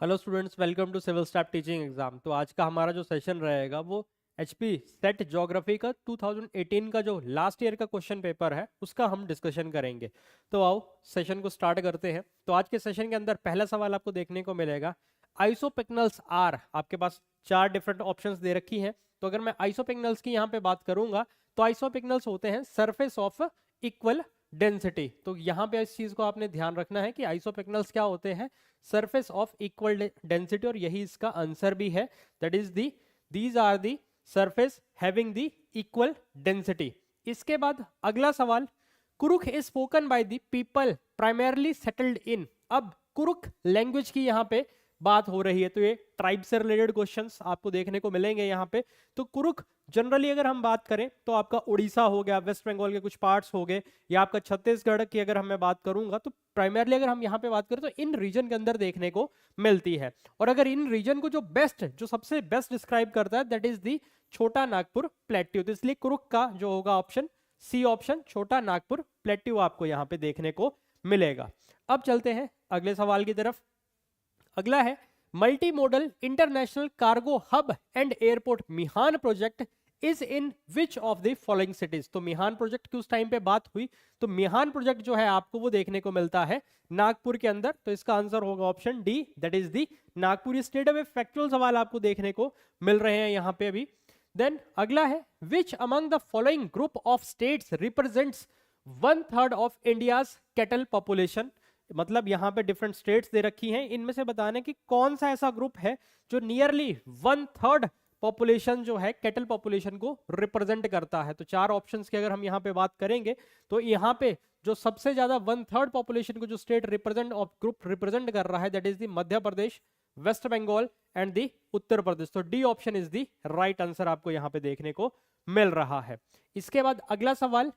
Hello students, welcome to civil staff teaching exam. तो आज का हमारा जो सेशन रहेगा वो एचपी सेट ज्योग्राफी का 2018 का जो लास्ट ईयर का क्वेश्चन पेपर है उसका हम डिस्कशन करेंगे। तो आओ सेशन को स्टार्ट करते हैं। तो आज के सेशन के अंदर पहला सवाल आपको देखने को मिलेगा, आइसोपिक्नल्स आर, आपके पास चार डिफरेंट ऑप्शंस दे रखी हैं। तो अगर मैं आइसोपिक्नल्स की यहाँ पे बात करूंगा तो आइसोपिक्नल्स होते हैं सरफेस ऑफ इक्वल डेंसिटी। तो यहाँ पे इस चीज को आपने ध्यान रखना है कि आइसोपिक्नल्स क्या होते हैं, सरफेस ऑफ इक्वल डेंसिटी, और यही इसका आंसर भी है। That is the these are the surface having the equal density. इसके बाद अगला सवाल, Kurukh is spoken by the people primarily settled in. अब कुरुख लैंग्वेज की यहाँ पे बात हो रही है, तो ये ट्राइब से रिलेटेड क्वेश्चंस आपको देखने को मिलेंगे यहाँ पे। तो कुरुख जनरली अगर हम बात करें तो आपका उड़ीसा हो गया, वेस्ट बंगाल के कुछ पार्ट्स हो गए, या आपका छत्तीसगढ़ की अगर मैं बात करूंगा तो प्राइमरली अगर हम यहाँ पे बात करें तो इन रीजन के अंदर देखने को मिलती है। और अगर इन रीजन को जो सबसे बेस्ट डिस्क्राइब करता है दैट इज दी छोटा नागपुर प्लेट्यू। तो इसलिए कुरुख का जो होगा ऑप्शन सी ऑप्शन, छोटा नागपुर प्लेट्यू आपको यहाँ पे देखने को मिलेगा। अब चलते हैं अगले सवाल की तरफ। अगला है, multi modal international cargo hub and airport Mihan project is in which of the following cities. तो मिहान प्रोजेक्ट की उस टाइम पे बात हुई, तो मिहान प्रोजेक्ट जो है आपको वो देखने को मिलता है नागपुर के अंदर। तो इसका आंसर होगा option D, that is the Nagpur. State of factual सवाल आपको देखने को मिल रहे हैं यहाँ पे अभी। देन अगला है, विच among the following group of states represents 1/3 of India's cattle population. मतलब यहाँ पे डिफरेंट स्टेट्स दे रखी हैं, इनमें से बताना कि कौन सा ऐसा ग्रुप है जो नियरली 1/3 पॉपुलेशन जो है कैटल पॉपुलेशन को रिप्रेजेंट करता है। तो चार ऑप्शंस की अगर हम यहाँ पे बात करेंगे तो यहाँ पे जो सबसे ज्यादा 1/3 पॉपुलेशन को जो state represent of group represent कर रहा है that is the Madhya Pradesh, West Bengal and the Uttar Pradesh. तो D option is the right answer आपको यहाँ पे देखने को मिल रहा है। इसके बाद अगला सवाल,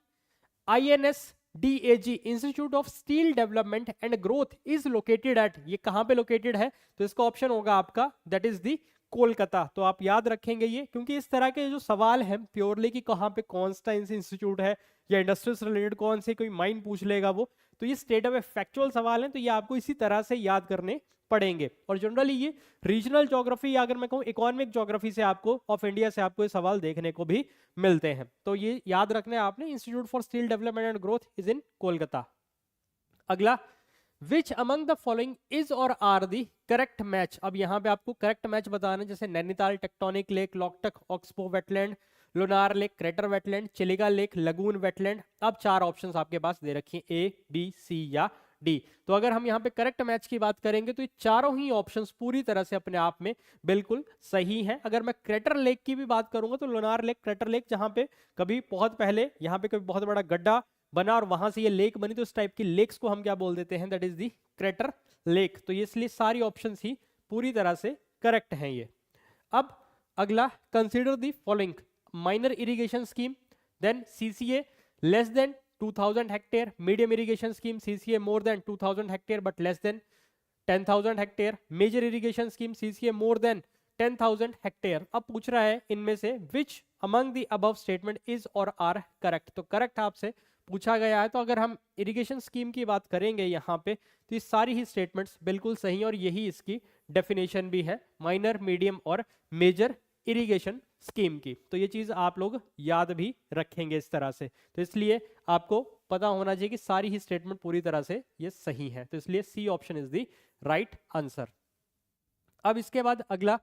INS DAG institute of steel development and growth is located at. ये कहां पे लोकेटेड है, तो इसका ऑप्शन होगा आपका दैट इज दी कोलकाता। तो आप याद रखेंगे ये, क्योंकि इस तरह के जो सवाल है प्योरली कि कहां पे कौन सा इंस्टीट्यूट है या इंडस्ट्री से रिलेटेड कौन से कोई माइन पूछ लेगा वो, तो ये स्टेट ऑफ फैक्चुअल सवाल है, तो ये आपको इसी तरह से याद करने पड़ेंगे। और जनरली ये रीजनल ज्योग्राफी या अगर मैं कहूँ इकोनॉमिक ज्योग्राफी से आपको ऑफ इंडिया से आपको ये सवाल देखने को भी मिलते हैं। तो ये याद रखना है आपने, institute for steel development and growth is in Kolkata. अगला, which among the following is और आर दी करेक्ट मैच। अब यहाँ पे आपको करेक्ट मैच बताना है, जैसे Nainital tectonic lake, Loktak oxbow wetland, Lonar lake crater wetland, Chilika lake lagoon wetland. अब चार ऑप्शंस आपके पास दे रखी हैं, ए बी सी या डी। तो अगर हम यहाँ पे करेक्ट मैच की बात करेंगे तो ये चारों ही ऑप्शंस पूरी तरह से अपने आप में बिल्कुल सही हैं। अगर मैं क्रेटर लेक की भी बात करूंगा तो लोनार लेक क्रेटर लेक, जहां पे कभी बहुत पहले यहाँ पे कभी बहुत बड़ा गड्ढा बना और वहां से ये लेक बनी, तो इस टाइप की लेक्स को हम क्या बोल देते हैं, that is the crater lake. तो इसलिए सारी ऑप्शंस ही पूरी तरह से करेक्ट हैं ये। अब अगला, consider the following minor irrigation scheme, then CCA less than 2000 hectare, medium irrigation scheme CCA more than 2000 hectare but less than 10,000 hectare, major irrigation scheme CCA more than 10,000 hectare. अब पूछ रहा है इनमें से which among the above statement is और are correct. तो correct आपसे पूछा गया है, तो अगर हम इरिगेशन स्कीम की बात करेंगे यहाँ पे तो ये सारी ही स्टेटमेंट्स बिल्कुल सही हैं और यही इसकी डेफिनेशन भी है, माइनर मीडियम और मेजर इरिगेशन स्कीम की। तो ये चीज आप लोग याद भी रखेंगे इस तरह से। तो इसलिए आपको पता होना चाहिए कि सारी ही स्टेटमेंट पूरी तरह से ये सही है, तो इसलिए C option is the right answer. अब इसके बाद अगला,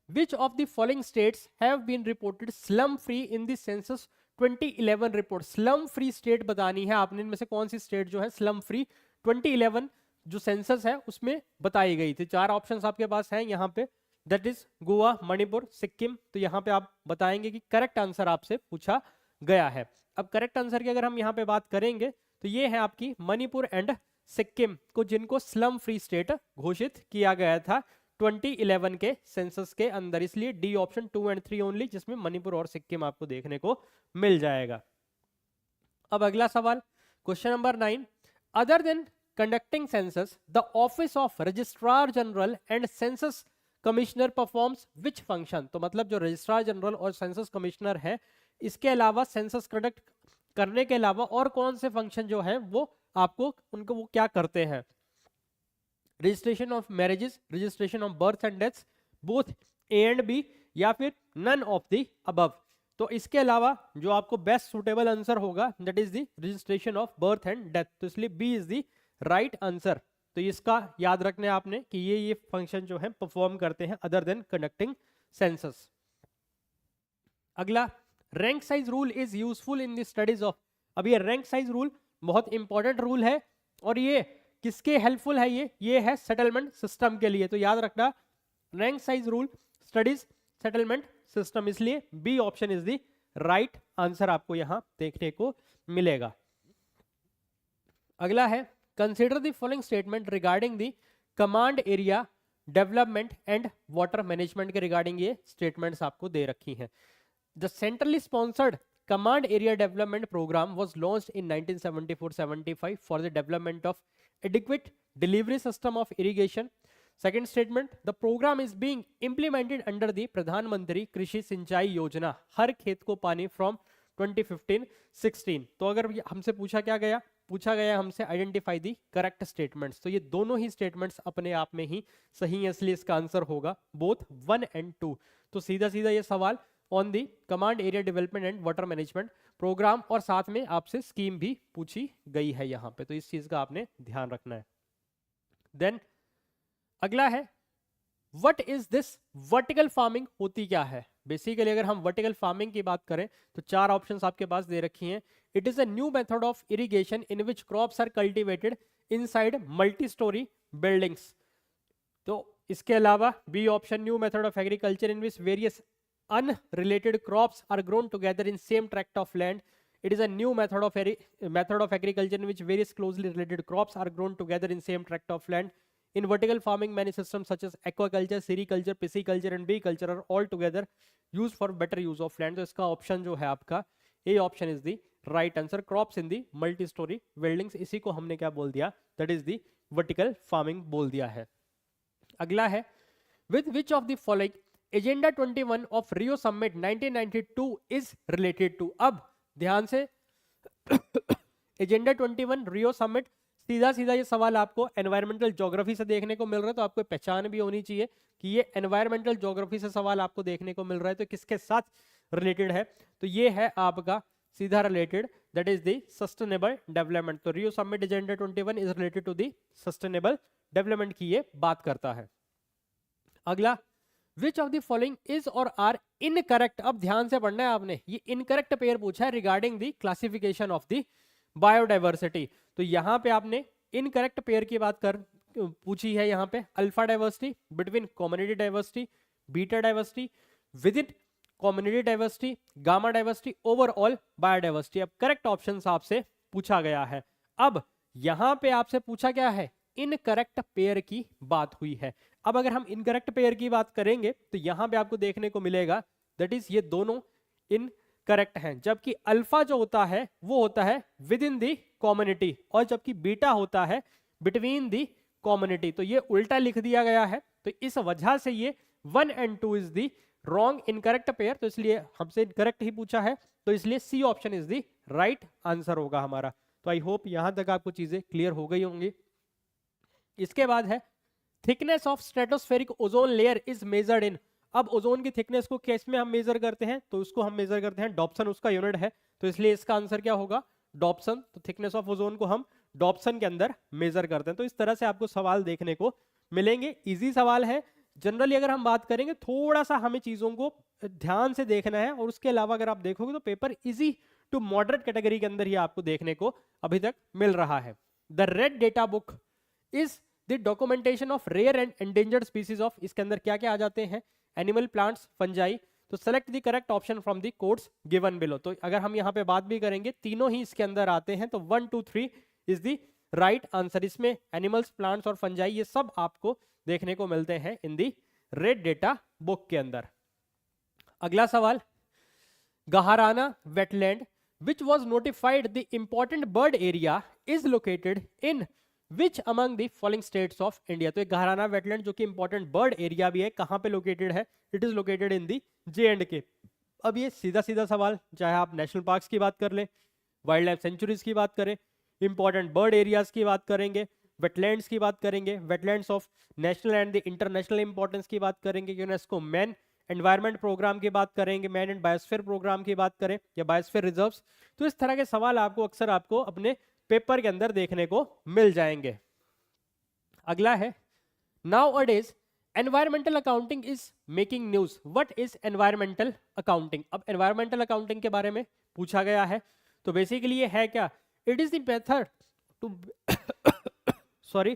Which of the following states have been reported slum free in the census 2011 report। slum free state बतानी है आपने, इनमें से कौन सी स्टेट जो है slum free 2011 जो सेंसस है उसमें बताई गई थी। चार ऑप्शंस आपके पास हैं यहाँ पे, दैट इज गोवा, मणिपुर, सिक्किम। तो यहाँ पे आप बताएंगे कि करेक्ट आंसर आपसे पूछा गया है। अब करेक्ट आंसर की अगर हम यहाँ पे बात करेंगे तो ये है आपकी मणिपुर एंड सिक्किम को, जिनको स्लम फ्री स्टेट घोषित किया गया था 2011 के सेंसस के अंदर। इसलिए डी ऑप्शन 2 और 3 ओनली, जिसमें मणिपुर और सिक्किम आपको देखने को मिल जाएगा। अब अगला सवाल, question number 9, other than conducting census the office of registrar general and census commissioner performs which function. तो मतलब जो रजिस्ट्रार जनरल और सेंसस कमिश्नर है, इसके अलावा सेंसस कंडक्ट करने के अलावा और कौन से फंक्शन जो है वो आपको उनको वो क्या करते हैं। Registration of marriages, registration of birth and deaths, both A and B, या फिर नन ऑफ द अबव। तो इसके अलावा जो आपको बेस्ट सुटेबल आंसर होगा that is the registration of birth and death, तो इसलिए B is the right answer. तो इसका याद रखना है आपने कि ये फंक्शन जो है परफॉर्म करते हैं अदर देन कंडक्टिंग सेंसस। अगला, rank size rule is useful in the studies of. अब ये रैंक साइज रूल बहुत इंपॉर्टेंट रूल है और ये किसके हेल्पफुल है, ये है सेटलमेंट सिस्टम के लिए। तो याद रखना rank size rule studies settlement system, इसलिए B option is the right answer आपको यहां देखने को मिलेगा। अगला है, consider the following statement regarding the command area development and water management के रिगार्डिंग ये स्टेटमेंट्स आपको दे रखी हैं। The centrally sponsored Command Area Development Program was launched in 1974-75 for the development of adequate delivery system of irrigation. Second statement, the program is being implemented under the Pradhan Mantri Krishi Sinchai Yojana, हर खेत को पानी from 2015-16। तो अगर हमसे पूछा गया हमसे identify the correct statements, तो ये दोनों ही स्टेटमेंट्स अपने आप में ही सही है, इसलिए इसका आंसर होगा बोथ 1 and 2। तो सीधा सीधा ये सवाल on the command area development and water management programme और साथ में आपसे स्कीम भी पूछी गई है यहाँ पे, तो इस चीज का आपने ध्यान रखना है। देन अगला है, what is this vertical farming, होती क्या है। बेसिकली अगर हम वर्टिकल फार्मिंग की बात करें तो चार ऑप्शंस आपके पास दे रखी हैं। It is a new method of irrigation in which crops are cultivated inside multi storey buildings. तो इसके अलावा B option, new method of agriculture in which various unrelated crops are grown together in same tract of land. It is a new method of agriculture in which various closely related crops are grown together in same tract of land. In vertical farming, many systems such as aquaculture, sericulture, pisciculture and beeculture are all together used for better use of land. तो इसका option जो है आपका ए option is the right answer, crops in the multi storey buildings, इसी को हमने क्या बोल दिया, that is the vertical farming बोल दिया है। अगला है, with which of the following agenda 21 of Rio summit 1992 is related to. अब ध्यान से एजेंडा 21 रियो समिट, सीधा सीधा ये सवाल आपको एनवायरमेंटल ज्योग्राफी से देखने को मिल रहा है, तो आपको पहचान भी होनी चाहिए कि ये एनवायरमेंटल ज्योग्राफी से सवाल आपको देखने को मिल रहा है, तो किसके साथ रिलेटेड है, तो ये है आपका सीधा related, that is the sustainable development. तो Rio summit agenda 21 is related to the sustainable development की ये बात करता है। अगला, Which of the following is or are incorrect। अब ध्यान से पढ़ना है आपने, ये इनकरेक्ट पेयर पूछा है regarding the classification of the biodiversity. तो यहाँ पे आपने इनकरेक्ट पेयर की बात पूछी है, यहाँ पे alpha diversity between community diversity, beta diversity with in community diversity, gamma diversity, overall biodiversity. अब करेक्ट ऑप्शन आपसे पूछा गया है। अब यहाँ पे आपसे पूछा गया है इनकरेक्ट पेयर की बात हुई है। अब अगर हम इनकरेक्ट पेयर की बात करेंगे तो यहां पे आपको देखने को मिलेगा दैट इज ये दोनों इनकरेक्ट हैं, जबकि अल्फा जो होता है वो होता है विद इन दी कम्युनिटी और जबकि बीटा होता है बिटवीन दी कम्युनिटी। तो ये उल्टा लिख दिया गया है, तो इस वजह से ये 1 and 2 is the wrong incorrect pair, तो इसलिए हमसे इनकरेक्ट ही पूछा है, तो इसलिए C option is the right answer होगा हमारा। तो आई होप यहां तक आपको चीजें क्लियर हो गई होंगी। इसके बाद है, thickness of stratospheric ozone layer is measured in. अब ओजोन की थिकनेस को किस में हम मेजर करते हैं, तो उसको हम मेजर करते हैं डॉप्सन, उसका यूनिट है, तो इसलिए इसका आंसर क्या होगा, डॉप्सन। तो थिकनेस ऑफ ओजोन को हम डॉप्सन के अंदर मेजर करते हैं। तो इस तरह से आपको सवाल देखने को मिलेंगे, इजी सवाल है। जनरली अगर हम बात करेंगे थोड़ा सा हमें चीजों को ध्यान से देखना है, और उसके अलावा अगर आप देखोगे तो paper easy to moderate category के अंदर ही आपको देखने को अभी तक मिल रहा है। The red data book is the documentation of rare and endangered species of, इसके अंदर क्या क्या आ जाते हैं, एनिमल, प्लांट्स, फंजाई। तो select the correct option from the codes given below. तो अगर हम यहाँ पे बात भी करेंगे तीनों ही इसके अंदर आते हैं, तो 1 2 3 इज द राइट आंसर। इसमें एनिमल्स, प्लांट्स और फंजाई ये सब आपको देखने को मिलते हैं in the red data book के अंदर। अगला सवाल, गहाराना wetland which was notified the important bird area is located in which among the following states of India। तो एक गहराना वेटलैंड जो कि इंपॉर्टेंट बर्ड एरिया भी है, कहां पे लोकेटेड है, it is located in the J&K। अब ये सीधा सीधा सवाल, चाहे आप नेशनल पार्क्स की बात कर ले, वाइल्ड लाइफ सेंचुरीज की बात करें, इंपॉर्टेंट बर्ड एरियाज की बात करेंगे, वेटलैंड्स की बात करेंगे, wetlands of national and the international importance की बात करेंगे, यूनेस्को मैन एनवायरनमेंट प्रोग्राम की बात करेंगे, मैन एंड बायोस्फीयर प्रोग्राम की बात करें या बायोस्फीयर रिजर्व्स। तो इस तरह के सवाल आपको अक्सर आपको अपने पेपर के अंदर देखने को मिल जाएंगे। अगला है nowadays environmental accounting is making news, what is environmental accounting. अब एनवायरमेंटल अकाउंटिंग के बारे में पूछा गया है, तो बेसिकली ये है क्या, it is the method to sorry,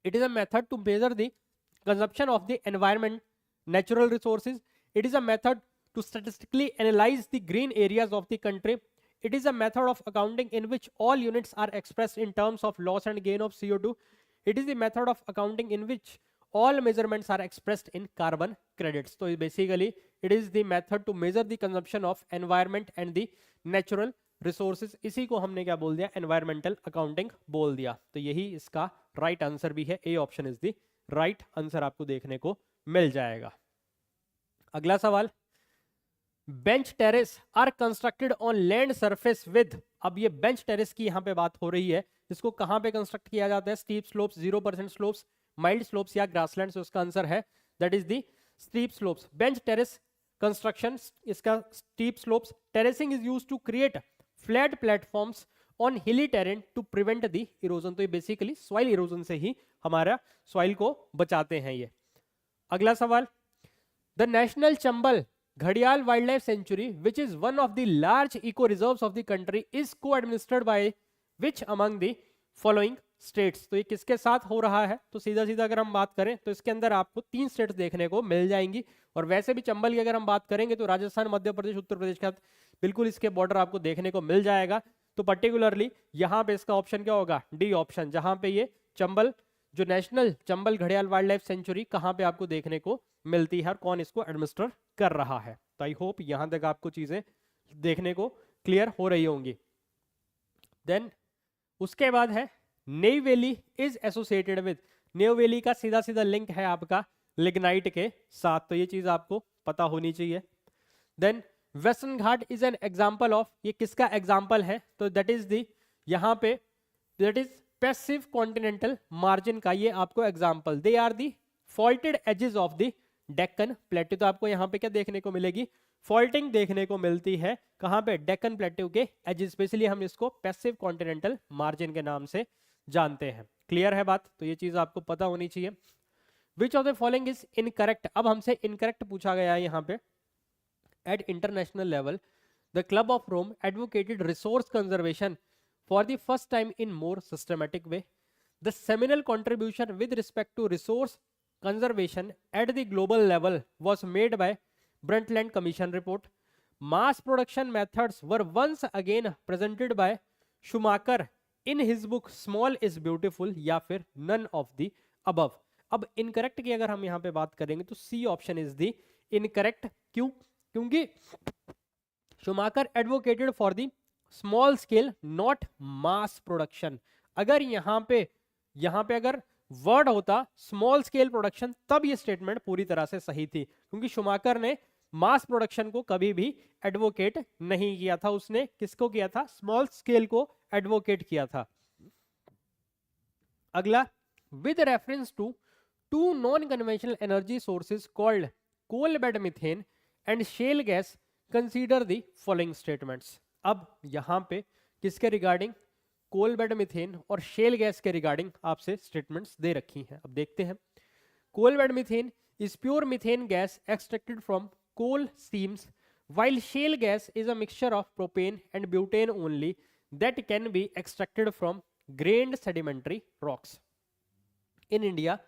it is a method to measure the consumption of the environment, natural resources. It is a method to statistically analyze the green areas of the country. It is a method of accounting in which all units are expressed in terms of loss and gain of CO2. It is the method of accounting in which all measurements are expressed in carbon credits. So basically it is the method to measure the consumption of environment and the natural resources, इसी को हमने क्या बोल दिया, environmental accounting बोल दिया। तो यही इसका राइट आंसर भी है, A option is the right answer आपको देखने को मिल जाएगा। अगला सवाल, bench terrace are constructed on land surface with, अब ये बेंच टेरेस की यहाँ पे बात हो रही है, इसको कहाँ पे कंस्ट्रक्ट किया जाता है, steep slopes, 0% slopes, mild slopes या ग्रासलैंड। से उसका आंसर है that is the steep slopes. Bench terrace construction, इसका steep slopes, terracing is used to create flat platforms on hilly terrain to prevent the erosion. तो ये basically soil erosion से ही हमारा soil को बचाते हैं ये। अगला सवाल, द नेशनल चंबल घड़ियाल wildlife sanctuary which is one of the large eco reserves of the country is co administered by which among the following states. तो ये किसके साथ हो रहा है, तो सीधा सीधा अगर हम बात करें तो इसके अंदर आपको 3 स्टेट्स देखने को मिल जाएंगी। और वैसे भी चंबल की अगर हम बात करेंगे तो राजस्थान, मध्य प्रदेश, उत्तर प्रदेश के साथ बिल्कुल इसके बॉर्डर आपको देखने को मिल जाएगा। तो पर्टिकुलरली यहाँ पे इसका ऑप्शन क्या होगा, डी ऑप्शन, जहां पे ये चंबल, जो नेशनल चंबल घड़ियाल वाइल्ड लाइफ सेंचुरी कहाँ पे आपको देखने को मिलती है और कौन इसको एडमिनिस्टर कर रहा है। तो आई होप यहां तक आपको चीजें देखने को क्लियर हो रही होंगी। देन उसके बाद है नेव वैली इज एसोसिएटेड विद, नेव वैली का सीधा सीधा लिंक है आपका लिग्नाइट के साथ, तो ये चीज आपको पता होनी चाहिए। Then western Ghat is an example of, ये किसका एग्जाम्पल है, तो दैट इज दी, यहाँ पे that is passive continental margin का ये आपको example. They are the faulted edges of the Deccan plateau. तो आपको यहाँ पे क्या देखने को मिलेगी, फॉल्टिंग देखने को मिलती है, कहाँ पे, डेक्कन प्लेट्यू के एजेस, स्पेशली हम इसको पैसिव कॉन्टिनेंटल मार्जिन के नाम से जानते हैं। क्लियर है बात, तो ये चीज आपको पता होनी चाहिए। Which of the following is incorrect, अब हमसे इनकरेक्ट पूछा गया है यहाँ पे। At international level the club of Rome advocated resource conservation for the first time in more systematic way. The seminal contribution with respect to resource conservation at the global level was made by Brundtland Commission report. Mass production methods were once again presented by Schumacher in his book Small is Beautiful, या फिर none of the above. अब incorrect की अगर हम यहाँ पे बात करेंगे तो C option is the incorrect. क्यों, क्योंकि Schumacher advocated for the small scale not mass production। अगर यहाँ पे अगर वर्ड होता स्मॉल स्केल प्रोडक्शन तब ये स्टेटमेंट पूरी तरह से सही थी, क्योंकि शुमाकर ने मास प्रोडक्शन को कभी भी एडवोकेट नहीं किया था, उसने किसको किया था, स्मॉल स्केल को एडवोकेट किया था। अगला, with reference to to non conventional energy sources called coal bed methane and shale gas consider the following statements. अब यहां पे किसके रिगार्डिंग, कोल बेड मिथेन और शेल गैस के रिगार्डिंग आपसे स्टेटमेंट्स दे रखी हैं। अब देखते हैं। Coal bed methane is pure methane gas extracted from coal steams, while shale gas is a mixture of propane and butane only that can be extracted from grained sedimentary rocks. In India,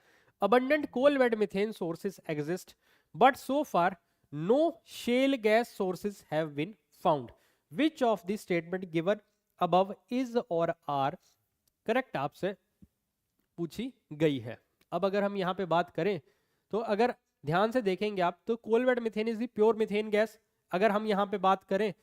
abundant coal bed methane sources exist, but so far no shale gas sources have been found. Which of the statement given above is or are correct आपसे पूछी गई है। अब अगर हम यहाँ पे बात करें तो अगर ध्यान से देखेंगे आप तो coal bed methane is the pure methane gas, अगर हम यहाँ पे बात करें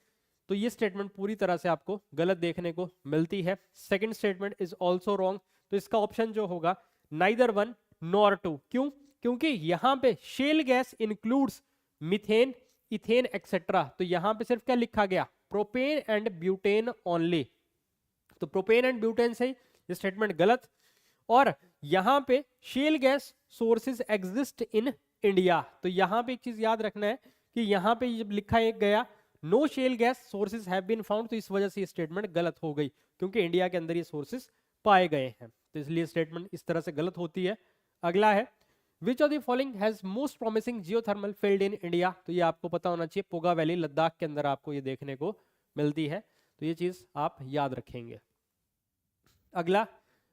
तो ये स्टेटमेंट पूरी तरह से आपको गलत देखने को मिलती है। Second statement is also wrong, तो इसका ऑप्शन जो होगा नाइदर वन नॉर टू। क्यों, क्योंकि यहाँ पे shell gas includes methane, ethane etcetera, तो यहाँ पे सिर्फ क्या लिखा गया, प्रोपेन एंड ब्यूटेन ओनली। तो प्रोपेन एंड ब्यूटेन से ये स्टेटमेंट गलत। और यहाँ पे shell gas sources exist in India, तो यहाँ पे एक चीज याद रखना है कि यहाँ पे जब लिखा एक गया no shale gas sources have been found, तो इस वजह से ये स्टेटमेंट गलत हो गई, क्योंकि इंडिया के अंदर ये सोर्सेज पाए गए हैं, तो इसलिए स्टेटमेंट इस तरह से गलत होती है। अगला है which of the following has most promising geothermal field in India, तो ये आपको पता होना चाहिए, पोगा वैली लद्दाख के अंदर आपको ये देखने को मिलती है, तो ये चीज आप याद रखेंगे। अगला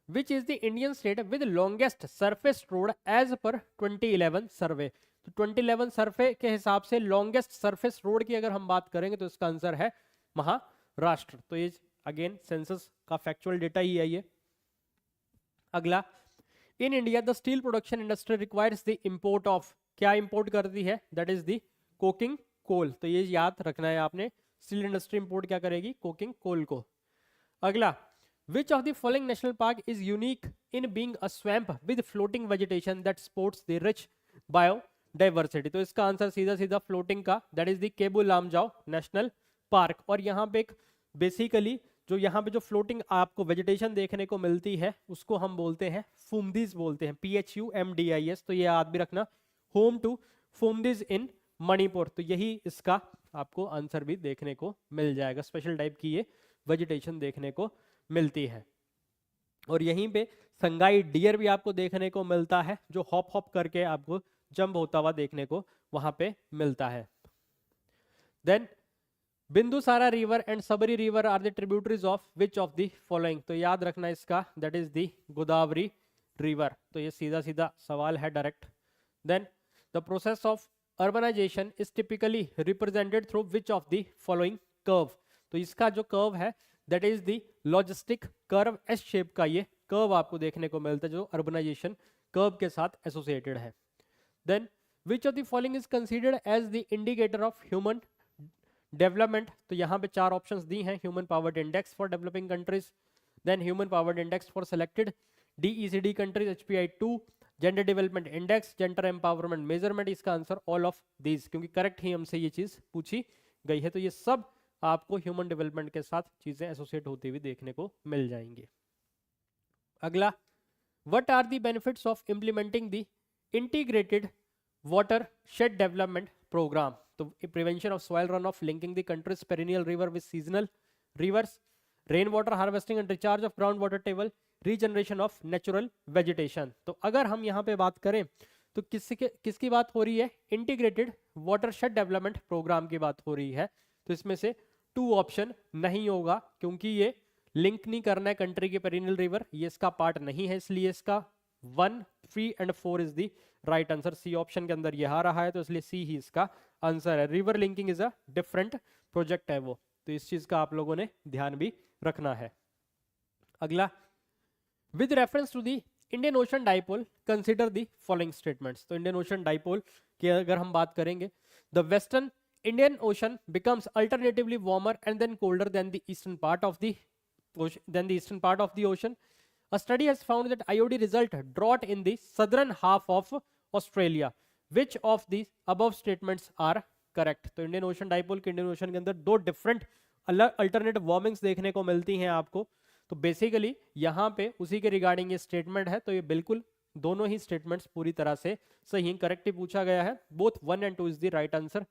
which is the Indian state with longest surface road as per 2011 सर्वे, तो 2011 सर्वे के हिसाब से लॉन्गेस्ट सरफेस रोड की अगर हम बात करेंगे तो इसका आंसर है महाराष्ट्र, तो ये अगेन सेंसस का फैक्चुअल डेटा ही है ये। अगला in India the steel production industry requires the import of, क्या इंपोर्ट करती है, that is the coking coal, तो ये याद रखना है आपने, स्टील इंडस्ट्री इंपोर्ट क्या करेगी, कोकिंग कोल को। अगला which of the following national park is unique in being a swamp with floating vegetation that supports the rich biodiversity, तो इसका आंसर सीधा सीधा फ्लोटिंग का, that is the Keibul Lamjao national park. और यहाँ पे एक बेसिकली जो यहाँ पे जो फ्लोटिंग आपको वेजिटेशन देखने को मिलती है उसको हम बोलते हैं फुमदीज बोलते हैं, PHUMDIS, तो ये याद भी रखना, होम टू फुमदीज इन मणिपुर, तो यही इसका आपको आंसर भी देखने को मिल जाएगा, स्पेशल टाइप की ये वेजिटेशन देखने को मिलती है। और यहीं पे संगाई डियर भी आपको देखने को मिलता है, जो हॉप हॉप करके आपको जंप होता हुआ देखने को वहां पे मिलता है। Then Bindusara river and Sabari river are the tributaries of which of the following, तो याद रखना इसका, that is the Godavari river, तो ये सीधा सीधा सवाल है direct. Then the process of urbanisation is typically represented through which of the following curve, तो इसका जो कर्व है that is the logistic curve, S shape का ये कर्व आपको देखने को मिलता है जो अर्बनाइजेशन कर्व के साथ एसोसिएटेड है। Then which of the following is considered as the indicator of human development, तो यहाँ पे चार ऑप्शंस दी हैं, human powered index for developing countries, then human powered index for selected DECD countries HPI2, gender development index, gender empowerment measurement, इसका answer all of these, क्योंकि correct ही हमसे ये चीज पूछी गई है, तो ये सब आपको ह्यूमन डेवलपमेंट के साथ चीजें एसोसिएट होती हुई देखने को मिल जाएंगी। अगला what are the benefits of implementing the integrated watershed development programme, तो prevention of soil runoff, linking the country's perennial river with seasonal rivers, rainwater harvesting and recharge of groundwater table, regeneration of natural vegetation. तो अगर हम यहाँ पे बात करें तो किसकी बात हो रही है, integrated watershed development programme की बात हो रही है, तो इसमें से 2 ऑप्शन नहीं होगा, क्योंकि ये लिंक नहीं करना है कंट्री के पेरिनियल रिवर, ये इसका पार्ट नहीं है, इसलिए इसका 1, 3 and 4 is the right answer. C option के अंदर ये आ रहा है, तो इसलिए सी ही इसका आंसर है। River linking is a different project है वो, तो इस चीज का आप लोगों ने ध्यान भी रखना है। अगला with reference to the Indian Ocean dipole consider the following statements, तो इंडियन ओशन डाइपोल की अगर हम बात करेंगे, the western Indian Ocean becomes alternatively warmer and then colder than the eastern part of the ocean. A study has found that IOD result drought in the southern half of Australia. Which of the above statements are correct? तो Indian Ocean dipole के Indian ocean के अंदर 2 different अलग alternative वार्मिंग्स देखने को मिलती हैं आपको, तो बेसिकली यहाँ पे उसी के रिगार्डिंग ये स्टेटमेंट है, तो ये बिल्कुल दोनों ही स्टेटमेंट्स पूरी तरह से सही करेक्ट ही पूछा गया है, both 1 and 2 is the right answer.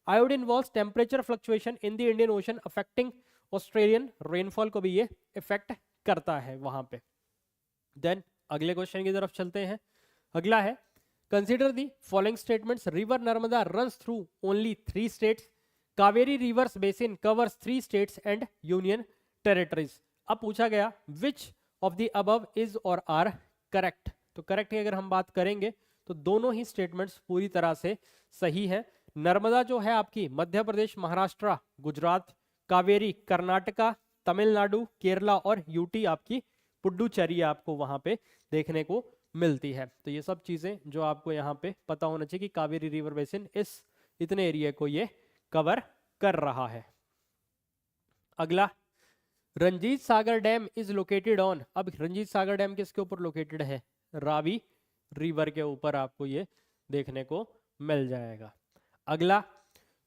Iodine involves temperature fluctuation in the Indian Ocean affecting Australian rainfall को भी ये इफेक्ट करता है वहां पे। देन अगले क्वेश्चन की तरफ चलते हैं। अगला है consider the following statements, river Narmada runs through only 3 states, Kaveri reverse basin covers 3 states and union territories. अब पूछा गया विच ऑफ द अबव इज और आर करेक्ट, तो करेक्ट की अगर हम बात करेंगे तो दोनों ही स्टेटमेंट्स पूरी तरह से सही है। नर्मदा जो है आपकी मध्य प्रदेश, महाराष्ट्र, गुजरात, कावेरी कर्नाटका, तमिलनाडु, केरला और यूटी आपकी पुडुचेरी आपको वहां पे देखने को मिलती है। तो ये सब चीजें जो आपको यहाँ पे पता होना चाहिए कि कावेरी रिवर बेसिन इस इतने एरिया को ये कवर कर रहा है। अगला Ranjit Sagar dam is located on, अब रंजीत सागर डैम किसके ऊपर लोकेटेड है, रावी रिवर के ऊपर आपको ये देखने को मिल जाएगा। अगला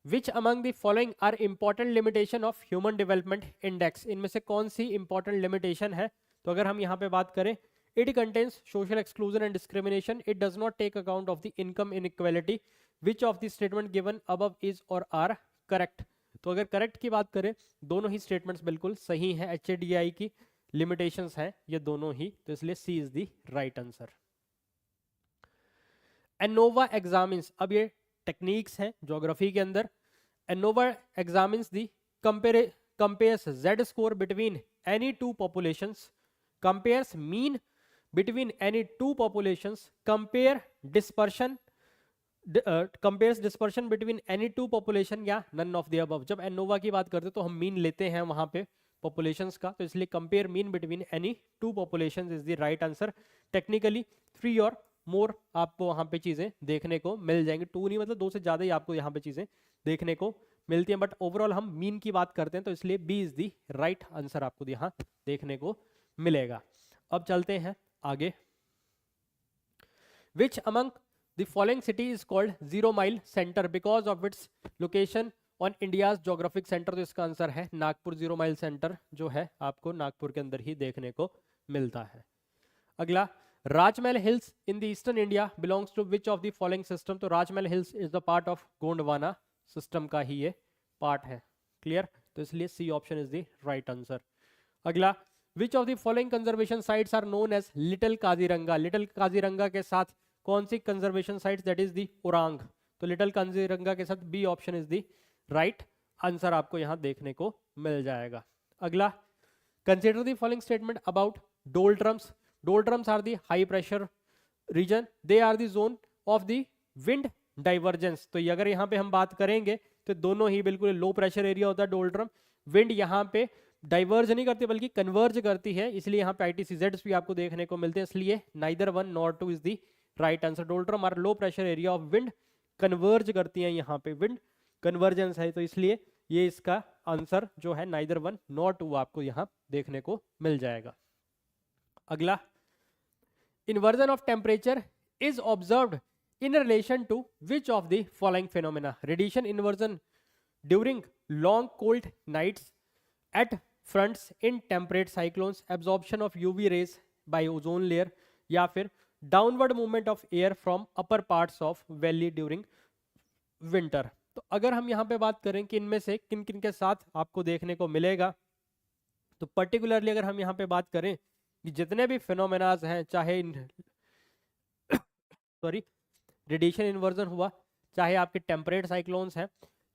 which among the following are important limitation of human development index, इनमें से कौन सी इंपॉर्टेंट लिमिटेशन है, तो अगर हम यहाँ पे बात करें, it contains social exclusion and discrimination, it does not take account of the income inequality, which of the statement given above is और आर करेक्ट। तो अगर करेक्ट की बात करें, दोनों ही स्टेटमेंट्स बिल्कुल सही हैं, HADI की लिमिटेशंस हैं ये दोनों ही, तो इसलिए C is the right answer. ANOVA examines, अब ये टेक्निक्स हैं ज्योग्राफी के अंदर। ANOVA examines the compares z score between any two populations, compares mean between any two populations, compares dispersion between any two population या none of the above। जब ANOVA की बात करते हैं तो हम मीन लेते हैं वहां पे populations का, तो इसलिए compare mean between any two populations is the right answer. Technically 3 और मोर आपको वहां पे चीजें देखने को मिल जाएंगी, 2 नहीं मतलब 2 से ज्यादा ही आपको यहाँ पे चीजें देखने को मिलती हैं, बट ओवरऑल हम मीन की बात करते हैं तो इसलिए B is the right answer आपको यहाँ देखने को मिलेगा। अब चलते हैं आगे। Which among the following city is called 0 mile centre because of its location on India's geographic centre, तो इसका आंसर है नागपुर। 0 माइल सेंटर जो है आपको नागपुर के अंदर ही देखने को मिलता है। अगला, Rajmahal hills in the eastern India belongs to which of the following system, तो Rajmahal hills is the part of Gondwana system का ही ये पार्ट है। क्लियर, तो इसलिए C option is the right answer. अगला, which of the following conservation sites are known as little Kaziranga, little Kaziranga के साथ कौन सी conservation sites, that is the Orang, तो लिटिल काजीरंगा के साथ B option is the right answer आपको यहां देखने को मिल जाएगा। अगला, consider the following statement about doldrums, doldrums are the high pressure region, they are the zone of the wind divergence, तो अगर यहाँ पे हम बात करेंगे तो दोनों ही बिल्कुल लो प्रेशर एरिया होता है डोलड्रम। विंड यहाँ पे डाइवर्ज नहीं करती बल्कि कन्वर्ज करती है, इसलिए यहाँ पे ITCZs भी आपको देखने को मिलते हैं, इसलिए neither 1 nor 2 is the right answer. Doldrum are low pressure area of wind, converge करती है, यहाँ पे विंड कन्वर्जेंस है, तो इसलिए ये इसका आंसर जो है नाइदर 1 नॉर 2 आपको यहाँ देखने को मिल जाएगा। अगला, inversion of temperature is observed in relation to which of the following phenomena, radiation inversion during long cold nights, at fronts in temperate cyclones, absorption of UV rays by ozone layer, या फिर downward movement of air from upper parts of valley during winter। तो अगर हम यहाँ पे बात करें कि इनमें से किन किन के साथ आपको देखने को मिलेगा, तो पर्टिकुलरली अगर हम यहाँ पे बात करें कि जितने भी फिनोमेनाज हैं, चाहे रेडिएशन इन्वर्जन हुआ, चाहे आपके टेम्परेट साइक्लोन्स हैं,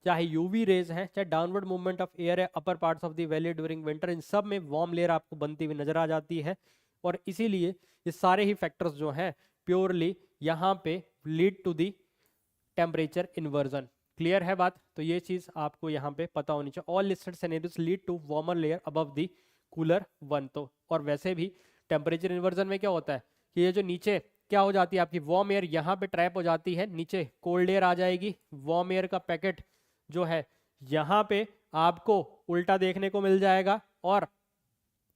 चाहे यूवी रेज हैं, चाहे डाउनवर्ड मूवमेंट ऑफ एयर है upper parts of the valley during winter, इन सब में वार्म लेयर आपको बनती हुई नजर आ जाती है, और इसीलिए ये सारे ही फैक्टर्स जो हैं प्योरली यहाँ पे lead to the temperature inversion. Clear है बात, तो ये चीज आपको यहाँ पे पता होनी चाहिए। All listed scenarios lead to warmer layer above the cooler 1। तो और वैसे भी टेम्परेचर इन्वर्जन में क्या होता है कि ये जो नीचे क्या हो जाती है आपकी वार्म एयर यहाँ पे ट्रैप हो जाती है, नीचे कोल्ड एयर आ जाएगी, वार्म एयर का पैकेट जो है यहाँ पे आपको उल्टा देखने को मिल जाएगा और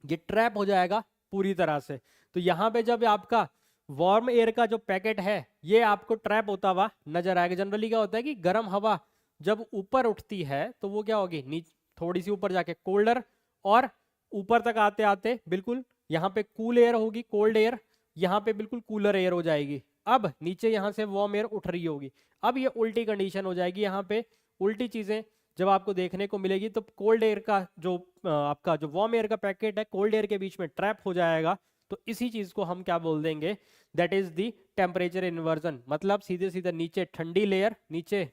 ये ट्रैप हो जाएगा पूरी तरह से। तो यहाँ पे जब आपका वार्म एयर का जो पैकेट है ये आपको ट्रैप होता हुआ नजर आएगा। जनरली क्या होता है कि गर्म हवा जब ऊपर उठती है तो वो क्या होगी, थोड़ी सी ऊपर जाके कोल्डर, और ऊपर तक आते आते बिल्कुल यहाँ पे कूल एयर होगी, कोल्ड एयर, यहाँ पे बिल्कुल कूलर एयर हो जाएगी। अब नीचे यहाँ से वार्म एयर उठ रही होगी, अब ये उल्टी कंडीशन हो जाएगी, यहाँ पे उल्टी चीजें जब आपको देखने को मिलेगी तो कोल्ड एयर का जो आपका जो वार्म एयर का पैकेट है कोल्ड एयर के बीच में ट्रैप हो जाएगा। तो इसी चीज को हम क्या बोल देंगे, that is the temperature inversion. मतलब सीधे सीधे नीचे ठंडी लेयर, नीचे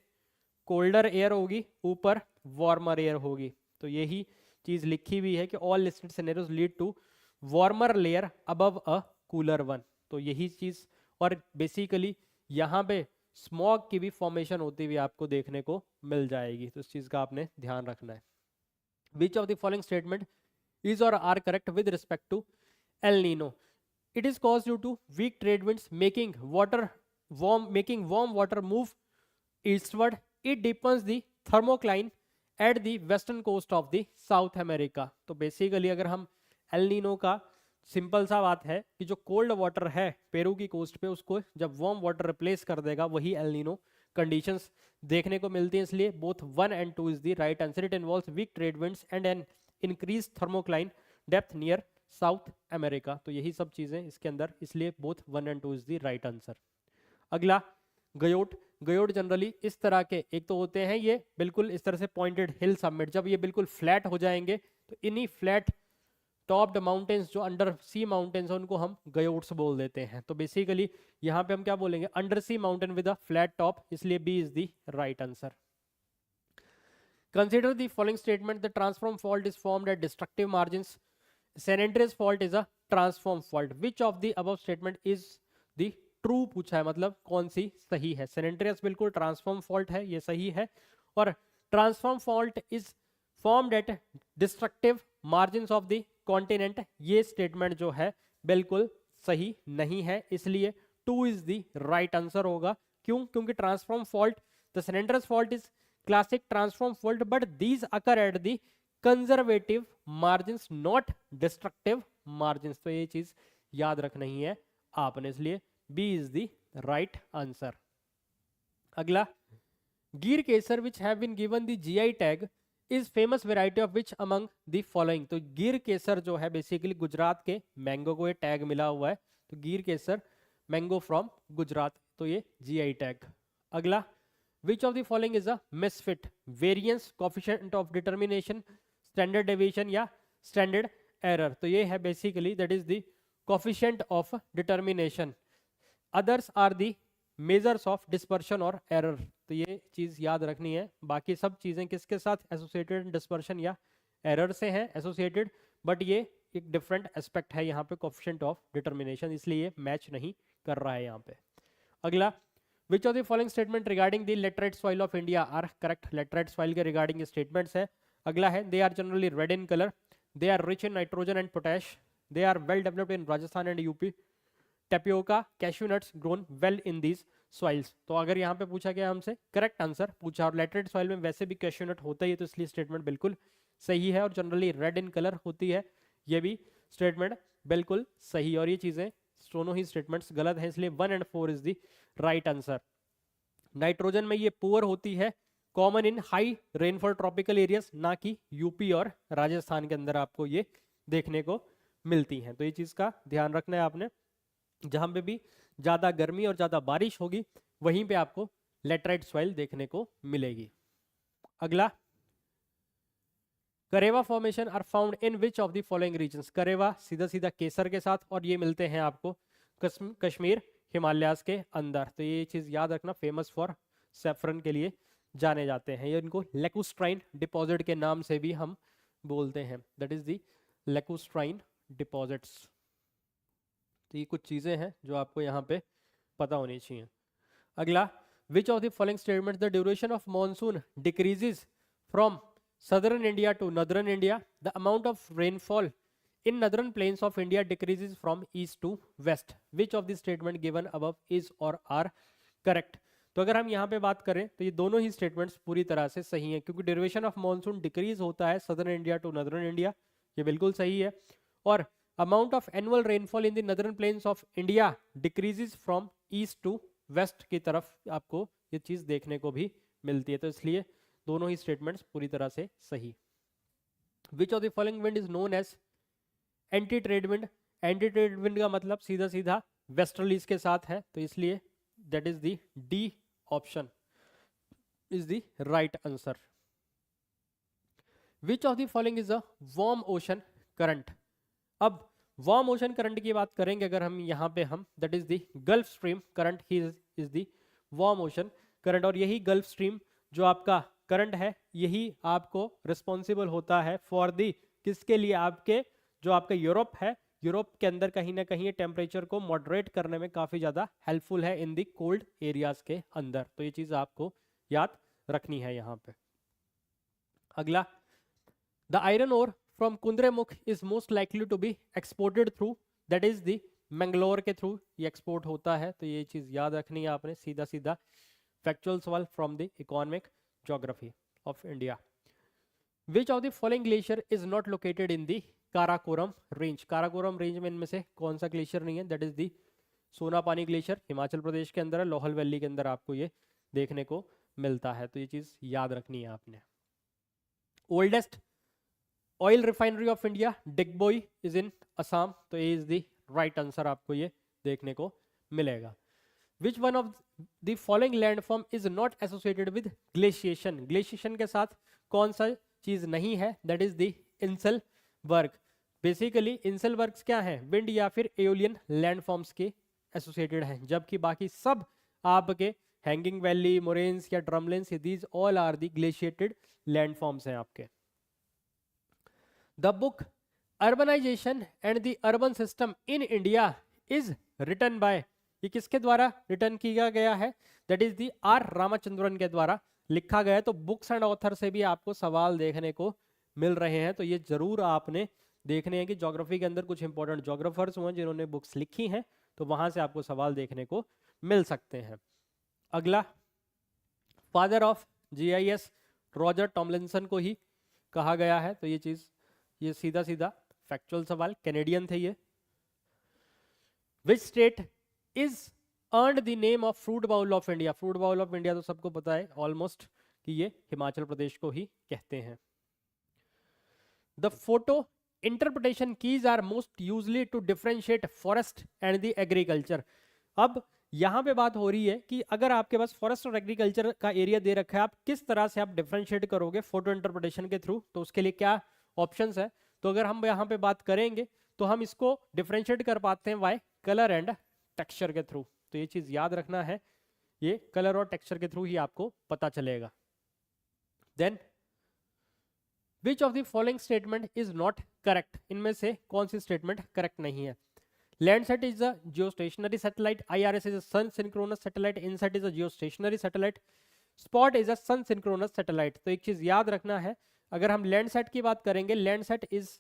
कोल्डर एयर होगी, ऊपर वार्मर एयर होगी। तो यही चीज लिखी हुई है कि all listed scenarios lead to warmer layer above a cooler 1। तो यही चीज, और बेसिकली यहाँ पे स्मॉग की भी फॉर्मेशन होती हुई आपको देखने को मिल जाएगी, तो इस चीज का आपने ध्यान रखना है। Which of the following statement is और are correct with respect to El Nino? It is caused due to weak trade winds making warm water move eastward. It deepens the thermocline at the western coast of the South America. तो basically अगर हम El Nino का simple सा बात है कि जो cold water है पेरू की कोस्ट पे उसको जब वार्म वाटर रिप्लेस कर देगा, वही एल नीनो कंडीशंस देखने को मिलती हैं। इसलिए both 1 and 2 is the right answer. It involves weak trade winds and an increase thermocline depth near South America. तो यही सब चीजें इसके अंदर, इसलिए both 1 and 2 is the right answer. अगला गयोट। गयोट जनरली इस तरह के एक तो होते हैं, ये बिल्कुल इस तरह से पॉइंटेड हिल सबमिट, जब ये बिल्कुल फ्लैट हो जाएंगे तो इन्हीं फ्लैट टॉप्ड माउंटेन्स जो अंडर सी माउंटेन्स हैं उनको हम गयोट्स बोल देते हैं। तो बेसिकली यहाँ पे हम क्या बोलेंगे, under sea mountain with a flat top, इसलिए B is the right answer. Consider the following statement: the transform fault is formed at destructive margins. San Andreas fault is a transform fault. Which of the above statement is the true पूछा है, मतलब कौन सी सही है। San Andreas बिल्कुल transform fault है, ये सही है। और transform fault is formed at destructive margin of the continent, ये स्टेटमेंट जो है बिल्कुल सही नहीं है, इसलिए 2 इज द राइट आंसर होगा। क्यों? क्योंकि transform fault, the San Andreas fault is classic transform fault, but these occur at the conservative margins, not destructive margins। तो ये चीज याद रखना ही है आपने, इसलिए B is the right answer। अगला, गिर केसर which have been given the GI tag is famous variety of which among the following। तो गिर केसर जो है बेसिकली गुजरात के मैंगो को ये टैग मिला हुआ है, तो गिर केसर मैंगो फ्रॉम गुजरात, तो ये GI टैग। अगला, which of the following is a misfit? variance, coefficient of determination, standard deviation या standard error। तो ये है basically that is the coefficient of determination। others are the measures of dispersion और error। तो ये चीज याद रखनी है। बाकी सब चीजें किसके साथ एसोसिएटेड, डिस्पर्शन या एरर से हैं एसोसिएटेड, बट ये एक डिफरेंट एस्पेक्ट है यहाँ पे coefficient of determination, इसलिए ये मैच नहीं कर रहा है यहाँ पे। अगला, Which of the following statement regarding the laterite soil of India are correct? laterite soil के regarding ये statements है। अगला है, they are generally red in color, they are rich in nitrogen and potash, they are well developed in Rajasthan and UP, tapioca, cashew nuts grown well in these soils। तो अगर यहाँ पे पूछा गया हमसे करेक्ट आंसर पूछा, और laterite soil में वैसे भी cashew nut होता ही है, तो इसलिए स्टेटमेंट बिल्कुल सही है, और जनरली रेड इन कलर होती है, ये भी स्टेटमेंट बिल्कुल सही। और ये चीजें दोनों ही स्टेटमेंट्स गलत हैं, इसलिए 1 and 4 is the right answer. Nitrogen में ये पुअर होती है, common in high rainfall tropical areas, ना कि यूपी और राजस्थान के अंदर आपको ये देखने को मिलती हैं। तो ये चीज का ध्यान रखना है आपने, जहां पे भी ज्यादा गर्मी और ज्यादा बारिश होगी वहीं पे आपको लेटराइट सॉइल देखने को मिलेगी। अगला, Karewa formation are found in which of the following regions. Karewa सीधा सीधा केसर के साथ, और ये मिलते हैं आपको कश्मीर हिमालयाज के अंदर। तो ये चीज याद रखना, फेमस फॉर सेफ्रन के लिए जाने जाते हैं। ये इनको लेकुस्ट्राइन डिपॉजिट के नाम से भी हम बोलते हैं, दैट इज द लेकुस्ट्राइन डिपॉजिट्स। तो ये कुछ चीजें हैं जो आपको यहाँ पे पता होनी चाहिए। अगला, which of the following statements the duration of monsoon decreases from southern India to northern India, the amount of rainfall in northern plains of India decreases from east to west, which of the statement given above is or are correct। तो अगर हम यहाँ पे बात करें तो ये दोनों ही स्टेटमेंट्स पूरी तरह से सही हैं, क्योंकि ड्यूरेशन ऑफ मॉनसून डिक्रीज होता है southern India to northern India, ये बिल्कुल सही है, और amount of annual rainfall in the northern plains of India decreases from east to west की तरफ आपको ये चीज देखने को भी मिलती है। तो इसलिए दोनों ही स्टेटमेंट्स पूरी तरह से सही। Which of the following wind is known as anti trade wind. Anti trade wind का मतलब सीधा सीधा वेस्टर्लीज के साथ है, तो इसलिए that is the D option is the right answer. Which of the following is a warm ocean current. अब वार्म ओशन करंट की बात करेंगे अगर हम यहाँ पे, हम that is the gulf stream current he is the warm ocean current. और यही गल्फ स्ट्रीम जो आपका करंट है, यही आपको रिस्पॉन्सिबल होता है फॉर दी, किसके लिए, आपके जो आपका यूरोप है, यूरोप के अंदर कहीं ना कहीं टेम्परेचर को मॉडरेट करने में काफी ज्यादा हेल्पफुल है इन दी कोल्ड एरियाज के अंदर। तो ये चीज आपको याद रखनी है यहाँ पे। अगला, the iron ore from Kudremukh is most likely to be exported through, that is the Mangalore के थ्रू ये एक्सपोर्ट होता है। तो ये चीज याद रखनी है आपने, सीधा सीधा फैक्चुअल सवाल from the economic geography of India. Which of the following glacier is not located in the Karakoram range. Karakoram range में इनमें से कौन सा ग्लेशियर नहीं है, that is the Sonapani glacier, Himachal Pradesh के अंदर है, लोहल वैली के अंदर आपको ये देखने को मिलता है। तो ये चीज याद रखनी है आपने। Oldest oil refinery of India Digboi is in Assam, तो ये इज द राइट आंसर आपको ये देखने को मिलेगा। विच one of the following landform is not associated with glaciation, glaciation के साथ कौन सा चीज नहीं है, that is the incel work. Basically incel works क्या है, विंड या फिर एओलियन लैंडफॉर्म्स के एसोसिएटेड हैं, जबकि बाकी सब आपके हैंगिंग वैली, मोरेन्स या drumlins, these all are the glaciated landforms हैं आपके। The book urbanization and the urban system in India is written by, ये किसके द्वारा रिटर्न किया गया है, that is the R Ramachandran के द्वारा लिखा गया है। तो बुक्स एंड ऑथर से भी आपको सवाल देखने को मिल रहे हैं, तो ये जरूर आपने देखने हैं कि ज्योग्राफी के अंदर कुछ इंपॉर्टेंट ज्योग्राफर्स हुए जिन्होंने बुक्स लिखी हैं, तो वहां से आपको सवाल देखने को मिल सकते हैं। अगला, father of GIS Roger Tomlinson को ही कहा गया है, तो ये चीज, ये सीधा सीधा फैक्चुअल सवाल, कैनेडियन थे ये। Which state is earned the name of fruit bowl of India, fruit bowl of India तो सबको पता है ऑलमोस्ट कि ये हिमाचल प्रदेश को ही कहते हैं। The photo interpretation keys are most usually to differentiate forest and the agriculture. अब यहाँ पे बात हो रही है कि अगर आपके पास फॉरेस्ट और एग्रीकल्चर का एरिया दे रखा है, आप किस तरह से आप डिफरेंशिएट करोगे फोटो इंटरप्रिटेशन के थ्रू, तो उसके लिए क्या ऑप्शंस है। तो अगर हम यहाँ पे बात करेंगे तो हम इसको डिफरेंशिएट कर पाते हैं बाय कलर एंड टेक्सचर के थ्रू, तो ये चीज याद रखना है, ये कलर और टेक्सचर के थ्रू ही आपको पता चलेगा। Then which of the following statement is not correct, इनमें से कौन सी स्टेटमेंट करेक्ट नहीं है। Landsat is a geostationary satellite, IRS is a sun synchronous satellite, INSAT is a geostationary satellite, SPOT is a sun synchronous satellite. तो एक चीज याद रखना है, अगर हम लैंडसेट की बात करेंगे, लैंडसेट इज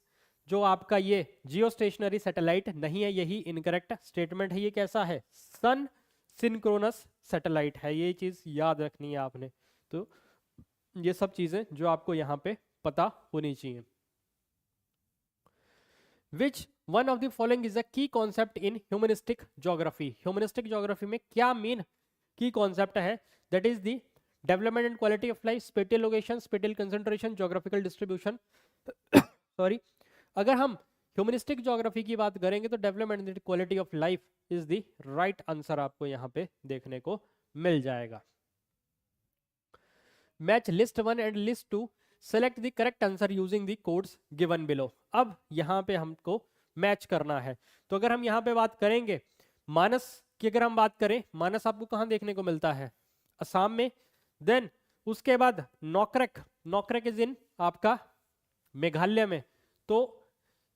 जो आपका ये जियो स्टेशनरी सैटेलाइट नहीं है, यही इनकरेक्ट स्टेटमेंट है। ये कैसा है, सन सिंक्रोनस सैटेलाइट है, ये चीज याद रखनी है आपने। तो ये सब चीजें जो आपको यहाँ पे पता होनी चाहिए। Which one of the following is a key concept in humanistic geography, humanistic geography में क्या मेन की कॉन्सेप्ट है, that is the development and quality of life, spatial location, spatial concentration, geographical distribution. Sorry, अगर हम humanistic geography की बात करेंगे तो development and quality of life is the right answer आपको यहाँ पे देखने को मिल जाएगा। Match list 1 and list 2, select the correct answer using the codes given below. अब यहाँ पे हमको मैच करना है, तो अगर हम यहाँ पे बात करेंगे मानस की, अगर हम बात करें, मानस आपको कहाँ देखने को मिलता है, असम में। देन उसके बाद नौकरेक, नौकरेक इज इन आपका मेघालय में, तो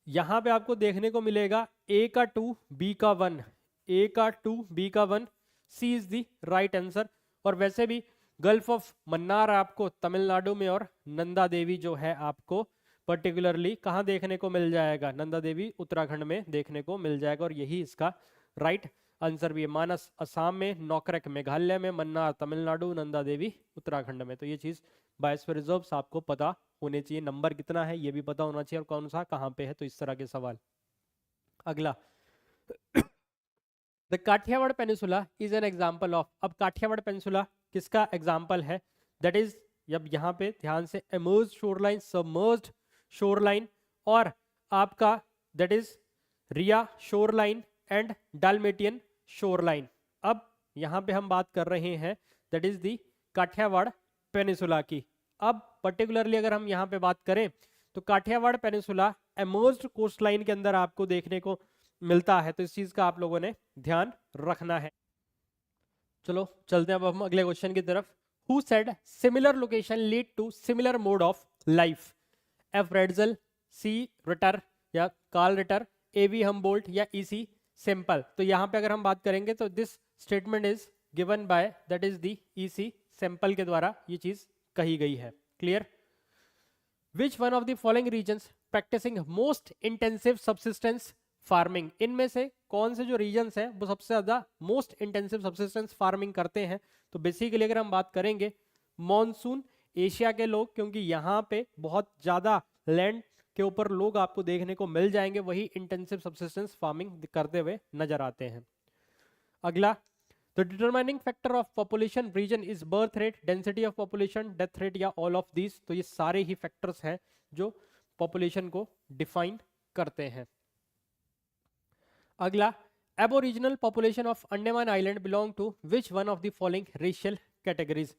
यहां पे आपको देखने को मिलेगा A का 2 B का 1, A का 2 B का 1, C is the right answer. और वैसे भी गल्फ ऑफ मन्नार आपको तमिलनाडु में और नंदा देवी जो है आपको पर्टिकुलरली कहाँ देखने को मिल जाएगा, नंदा देवी उत्तराखंड में देखने को मिल जाएगा, और यही इसका राइट आंसर भी है। मानस असम में, नौकरेक मेघालय में, मन्नार तमिलनाडु, नंदा देवी उत्तराखंड में। तो ये चीज बायोस्फीयर रिजर्व्स आपको पता होने चाहिए, नंबर कितना है ये भी पता होना चाहिए, और कौन सा कहाँ पे है, तो इस तरह के सवाल। अगला, the Kathiawar peninsula is an example of, अब काठियावाड़ पेनिसुला किसका एग्जाम्पल है, दैट इज, जब यहाँ पे ध्यान से, इमर्ज्ड शोरलाइन, सबमर्ज्ड शोरलाइन, और आपका that is ria shoreline and Dalmatian shoreline. अब यहाँ पे हम बात कर रहे हैं that is the Kathiawar peninsula की। अब पर्टिकुलरली अगर हम यहाँ पे बात करें तो काठियावाड़ पेनिसुला इमर्ज्ड कोस्टलाइन के अंदर आपको देखने को मिलता है, तो इस चीज का आप लोगों ने ध्यान रखना है। चलो चलते हैं अब हम अगले क्वेश्चन की तरफ। Who said similar location lead to similar mode of life, F Ratzel, C Ritter या Carl Ritter, A V Humboldt या ई सी सिंपल। तो यहाँ पे अगर हम बात करेंगे तो this statement is given by that is the E C Semple के द्वारा ये चीज कही गई है। Clear. Which one of the following regions practicing most intensive subsistence farming, इनमें से कौन से जो रीजन्स हैं वो सबसे ज्यादा मोस्ट इंटेंसिव सब्सिस्टेंस फार्मिंग करते हैं, तो बेसिकली अगर हम बात करेंगे मॉनसून एशिया के लोग, क्योंकि यहाँ पे बहुत ज्यादा लैंड के ऊपर लोग आपको देखने को मिल जाएंगे, वही इंटेंसिव सब्सिस्टेंस फार्मिंग करते हुए नजर आते हैं। अगला, the determining factor of population region is birth rate, density of population, death rate या ऑल ऑफ दीज। तो ये सारे ही फैक्टर्स हैं जो पॉपुलेशन को डिफाइन करते हैं। अगला, aboriginal population of Andaman island belong to which one of the following racial categories?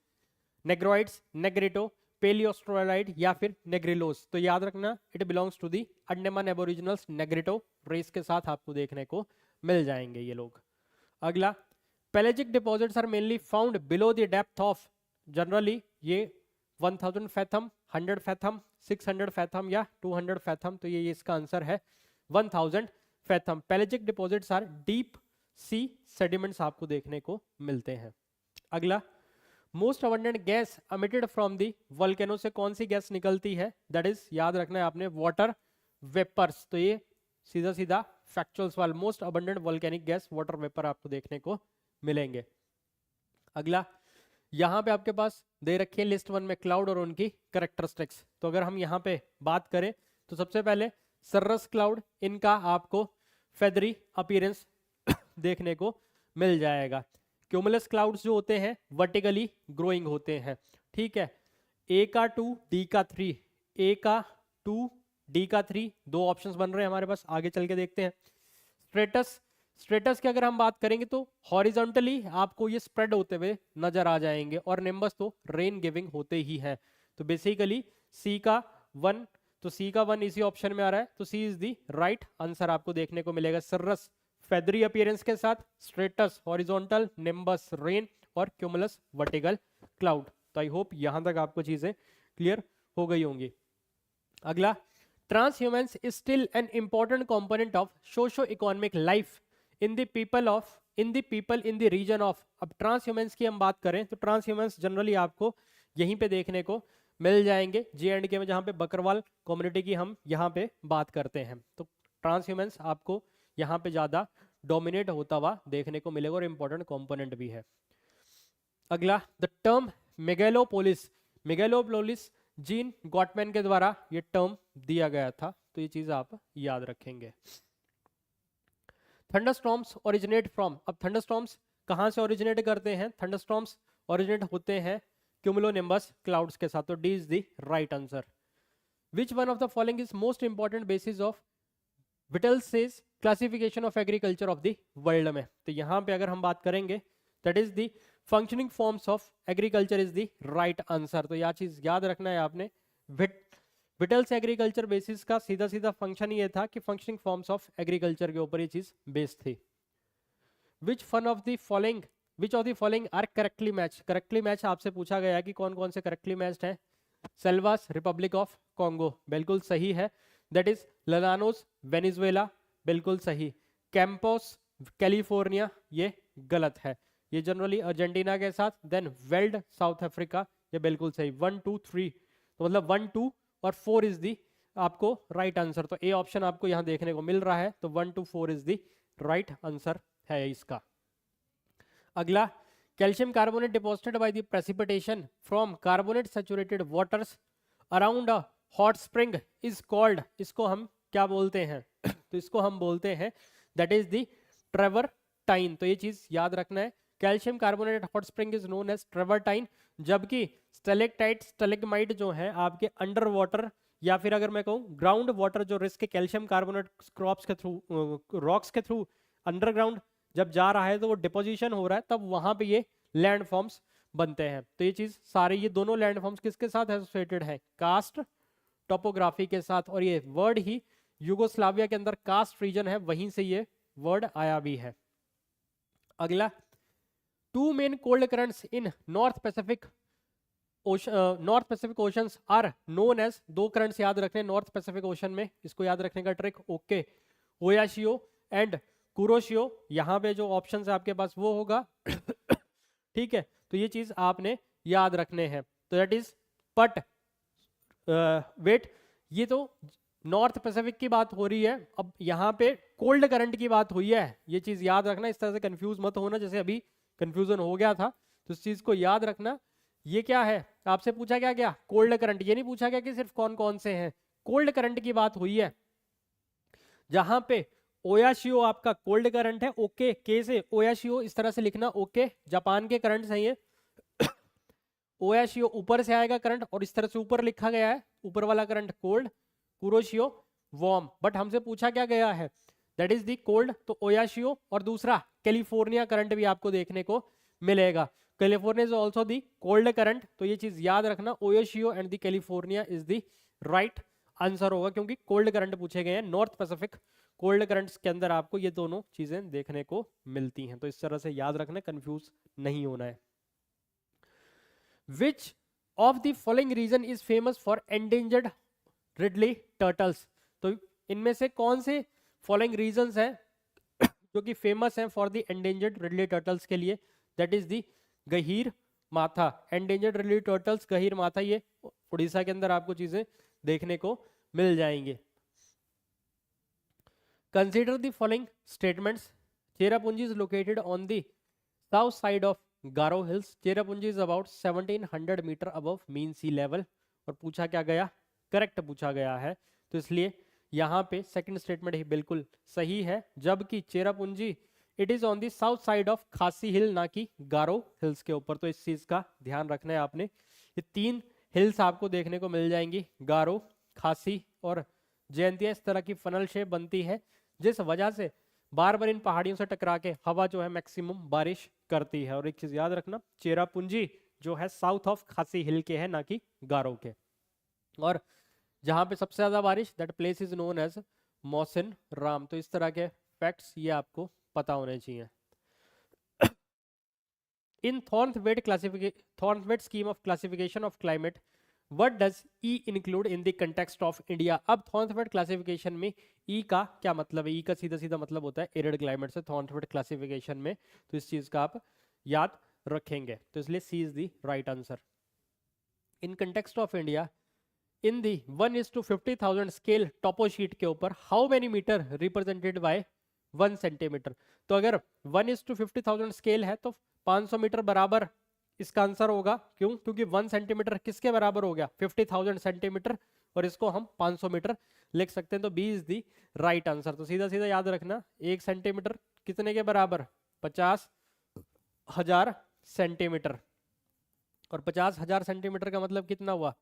Negroids, negrito, paleoaustraloid या फिर नेग्रिलोस। तो याद रखना it belongs to the Andaman aboriginals negrito race के साथ आपको देखने को मिल जाएंगे ये लोग। अगला, pelagic deposits are mainly found below the depth of, generally ये 1000 फैथम, 100 फैथम, 600 फैथम या 200 फैथम। तो ये इसका आंसर है 1000 fathom. Pelagic deposits are deep sea sediments आपको देखने को मिलते हैं। अगला, most abundant gas emitted from the volcano से कौन सी गैस निकलती है? दैट इज, याद रखना है आपने, वाटर वेपर्स। तो ये सीधा सीधा फैक्चुअल सवाल, most abundant volcanic gas water vapour आपको देखने को मिलेंगे। अगला, यहाँ पे आपके पास दे रखी है लिस्ट 1 में क्लाउड और उनकी कैरेक्टरिस्टिक्स। तो अगर हम यहाँ पे बात करें तो सबसे पहले सर्रस क्लाउड, इनका आपको फेदरी अपीयरेंस देखने को मिल जाएगा। क्यूमुलस क्लाउड्स जो होते हैं वर्टिकली ग्रोइंग होते हैं, ठीक है। ए का 2, डी का 3, ए का 2, डी का 3, दो ऑप्शंस बन रहे हैं हमारे पास, आगे चल के देखते हैं। स्ट्रेटस, स्ट्रेटस की अगर हम बात करेंगे तो हॉरिजॉन्टली आपको ये स्प्रेड होते हुए नजर आ जाएंगे, और निम्बस तो रेन गिविंग होते ही है। तो बेसिकली सी का 1, तो सी का 1 इसी ऑप्शन में आ रहा है, तो C is the right answer आपको देखने को मिलेगा। सर्रस फेदरी अपीयरेंस के साथ, स्ट्रेटस हॉरिजॉन्टल, निम्बस रेन और क्यूमुलस वर्टिकल क्लाउड। तो आई होप यहां तक आपको चीजें क्लियर हो गई होंगी। अगला, transhumance is still an important component of socio economic life in the people in the region of. अब ट्रांसह्यूमेंस की हम बात करें तो ट्रांसह्यूमेंस जनरली आपको यहीं पे देखने को मिल जाएंगे, J&K में, जहां पे बकरवाल कम्युनिटी की हम यहाँ पे बात करते हैं। तो ट्रांसह्यूमेंस आपको यहाँ पे ज्यादा डोमिनेट होता हुआ देखने को मिलेगा और इंपॉर्टेंट कंपोनेंट भी है। अगला, the term megalopolis gene Gottmann के द्वारा ये टर्म दिया गया था, तो ये चीज आप याद रखेंगे। थंडरस्टॉर्म्स ओरिजिनेट फ्रॉम, अब थंडरस्टॉर्म्स कहां से ओरिजिनेट करते हैं? थंडरस्टॉर्म्स ओरिजिनेट होते हैं क्यूमुलोनिम्बस क्लाउड्स के साथ, तो D is the right answer. Which one of the following is most important basis of Whittlesey's classification of agriculture of the world में? तो यहाँ पे अगर हम बात करेंगे that is the functioning forms of agriculture is the right answer. तो यह चीज याद रखना है आपने, विटल्स एग्रीकल्चर बेसिस का सीधा सीधा फंक्शन ये था कि फंक्शनिंग फॉर्म्स ऑफ एग्रीकल्चर के ऊपर ये चीज बेस्ड थी। Which of the following are correctly match? Correctly match आपसे पूछा गया कि कौन कौन से करेक्टली मैच्ड हैं। सेल्वास रिपब्लिक ऑफ कॉन्गो बिल्कुल सही है, दैट इज ललानोस वेनेजुएला बिल्कुल सही, कैंपोस कैलिफोर्निया ये गलत है, ये जनरली अर्जेंटीना के साथ, देन वेल्ड साउथ अफ्रीका ये बिल्कुल सही। 1 2 3 तो मतलब 1 2 और 4 इज दी आपको राइट आंसर। तो ए ऑप्शन आपको यहाँ देखने को मिल रहा है, तो 1 2 4 इज दी राइट आंसर है इसका। अगला, calcium carbonate deposited by the precipitation from carbonate saturated waters around a hot spring is called, इसको हम क्या बोलते हैं? तो इसको हम बोलते हैं दैट इज द ट्रेवर्टाइन। तो ये चीज याद रखना है, calcium carbonate hot spring is known as travertine, जबकि स्टेलेक्टाइट स्टेलेग्माइट जो है आपके अंडर वाटर या फिर अगर मैं कहूँ ग्राउंड वाटर जो रिस्क कैल्शियम कार्बोनेट क्रॉप्स के थ्रू, रॉक्स के थ्रू अंडरग्राउंड जब जा रहा है तो वो डिपोजिशन हो रहा है, तब वहां पे ये लैंड फॉर्म्स बनते हैं। तो ये चीज सारे, ये दोनों लैंड फॉर्म्स किसके साथ एसोसिएटेड है? कास्ट टोपोग्राफी के साथ, और ये वर्ड ही यूगोस्लाविया के अंदर कास्ट रीजन है, वहीं से ये वर्ड आया भी है। अगला, 2 main cold currents in north pacific oceans are known as, 2 currents याद रखने नॉर्थ पैसिफिक ओशन में, इसको याद रखने का trick, okay, Oyashio and Kuroshio. यहाँ पे जो ऑप्शन है आपके पास वो होगा ठीक है, तो ये चीज आपने याद रखने हैं। तो दैट इज पट वेट, ये तो नॉर्थ पैसिफिक की बात हो रही है, अब यहाँ पे कोल्ड करंट की बात हुई है, ये चीज याद रखना, इस तरह से कंफ्यूज मत होना जैसे अभी कंफ्यूजन हो गया था, तो इस चीज को याद रखना। ये क्या है आपसे पूछा क्या गया? कोल्ड करंट, ये नहीं पूछा गया कि सिर्फ कौन कौन से हैं, कोल्ड करंट की बात हुई है, जहां पे ओयाशियो आपका कोल्ड करंट है, ओके, के से ओयाशियो इस तरह से लिखना, ओके, जापान के करंट हैं ये ओयाशियो ऊपर से आएगा करंट, और इस तरह से ऊपर लिखा गया है, ऊपर वाला current cold, Kuroshio warm, but हमसे पूछा क्या गया है, दैट इज दी कोल्ड, तो ओयाशियो, और दूसरा कैलिफोर्निया करंट भी आपको देखने को मिलेगा। California is also the cold current, तो ये चीज याद रखना, Oyashio and the California is the right answer होगा, क्योंकि कोल्ड करंट पूछे गए हैं। नॉर्थ पैसिफिक कोल्ड करंट्स के अंदर आपको ये दोनों चीजें देखने को मिलती हैं, तो इस तरह से याद रखना, कंफ्यूज नहीं होना है। Which of the following region is famous for endangered ridley turtles, तो इनमें से कौन से फॉलोइंग रीजंस हैं जो कि फेमस हैं for the endangered ridley turtles के लिए, दैट इज दी गहीर माथा। एंडेंजर्ड रिडली टर्टल्स, गहीर माथा, ये उड़ीसा के अंदर आपको चीजें देखने को मिल जाएंगे। Consider the following statements, Cherrapunji is located on the south side of Garo hills, Cherrapunji is about 1700 metre above mean sea level, और पूछा क्या गया, करेक्ट पूछा गया है, तो इसलिए यहाँ पे सेकंड स्टेटमेंट ही बिल्कुल सही है, जबकि Cherrapunji it is on the south side of खासी हिल, ना कि गारो हिल्स के ऊपर, तो इस चीज का ध्यान रखना है आपने। ये 3 हिल्स आपको देखने को मिल जाएंगी, गारो, खासी और जयंतिया, इस तरह की फनल शेप बनती है, जिस वजह से बार बार इन पहाड़ियों से टकरा के हवा जो है मैक्सिमम बारिश करती है। और एक चीज याद रखना, चेरापूंजी जो है साउथ ऑफ खासी हिल के है, ना कि गारो के। और जहां पे सबसे ज्यादा बारिश, that place is known as Mawsynram. तो इस तरह के फैक्ट्स ये आपको पता होने चाहिए। In Thornthwaite scheme of classification of climate, what does E include in the context of India. अब थॉर्नवेट क्लासिफिकेशन में ई का क्या मतलब है, ई का सीधा सीधा मतलब होता है एरिड क्लाइमेट से थॉर्नवेट क्लासिफिकेशन में, तो इस चीज का आप याद रखेंगे, तो इसलिए C is the right answer. In context of India, in the 1:50,000 scale topo sheet के ऊपर how many metre represented by 1 centimetre, तो अगर 1:50,000 स्केल है तो 500 मीटर बराबर इसका आंसर होगा। क्यों, क्योंकि 1 सेंटीमीटर किसके बराबर हो गया, 50,000 सेंटीमीटर, और इसको हम 500 मीटर लिख सकते हैं, तो B is the right answer. तो सीधा सीधा याद रखना, 1 सेंटीमीटर कितने के बराबर, 50,000 सेंटीमीटर, और 50,000 सेंटीमीटर का मतलब कितना हुआ,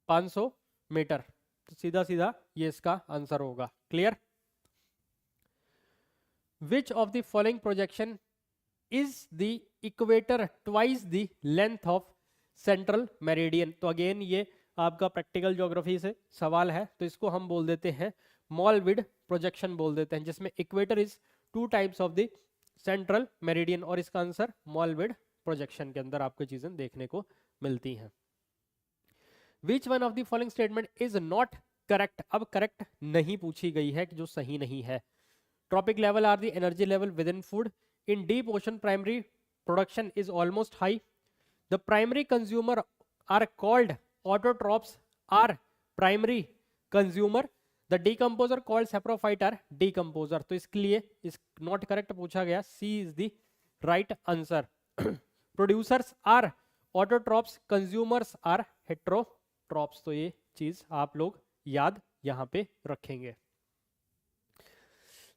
500 मीटर, तो सीधा सीधा ये इसका आंसर होगा। Clear. Which of the following projection is the equator twice the length of central meridian, तो अगेन ये आपका प्रैक्टिकल ज्योग्राफी से सवाल है, तो इसको हम बोल देते हैं मॉलविड प्रोजेक्शन बोल देते हैं, जिसमें equator is 2 types of the central meridian, और इसका आंसर मॉलविड प्रोजेक्शन के अंदर आपको चीजें देखने को मिलती हैं। Which one of the following statement is not correct, अब करेक्ट नहीं पूछी गई है कि जो सही नहीं है। Tropic level are the energy level within food. In deep ocean, primary production is almost high. The primary consumer are called autotrophs are primary consumer. The decomposer called saprophyte are decomposer. तो इसके लिए इस not correct पूछा गया, C is the right answer. Producers are autotrophs, consumers are heterotrophs. तो ये चीज आप लोग याद यहाँ पे रखेंगे।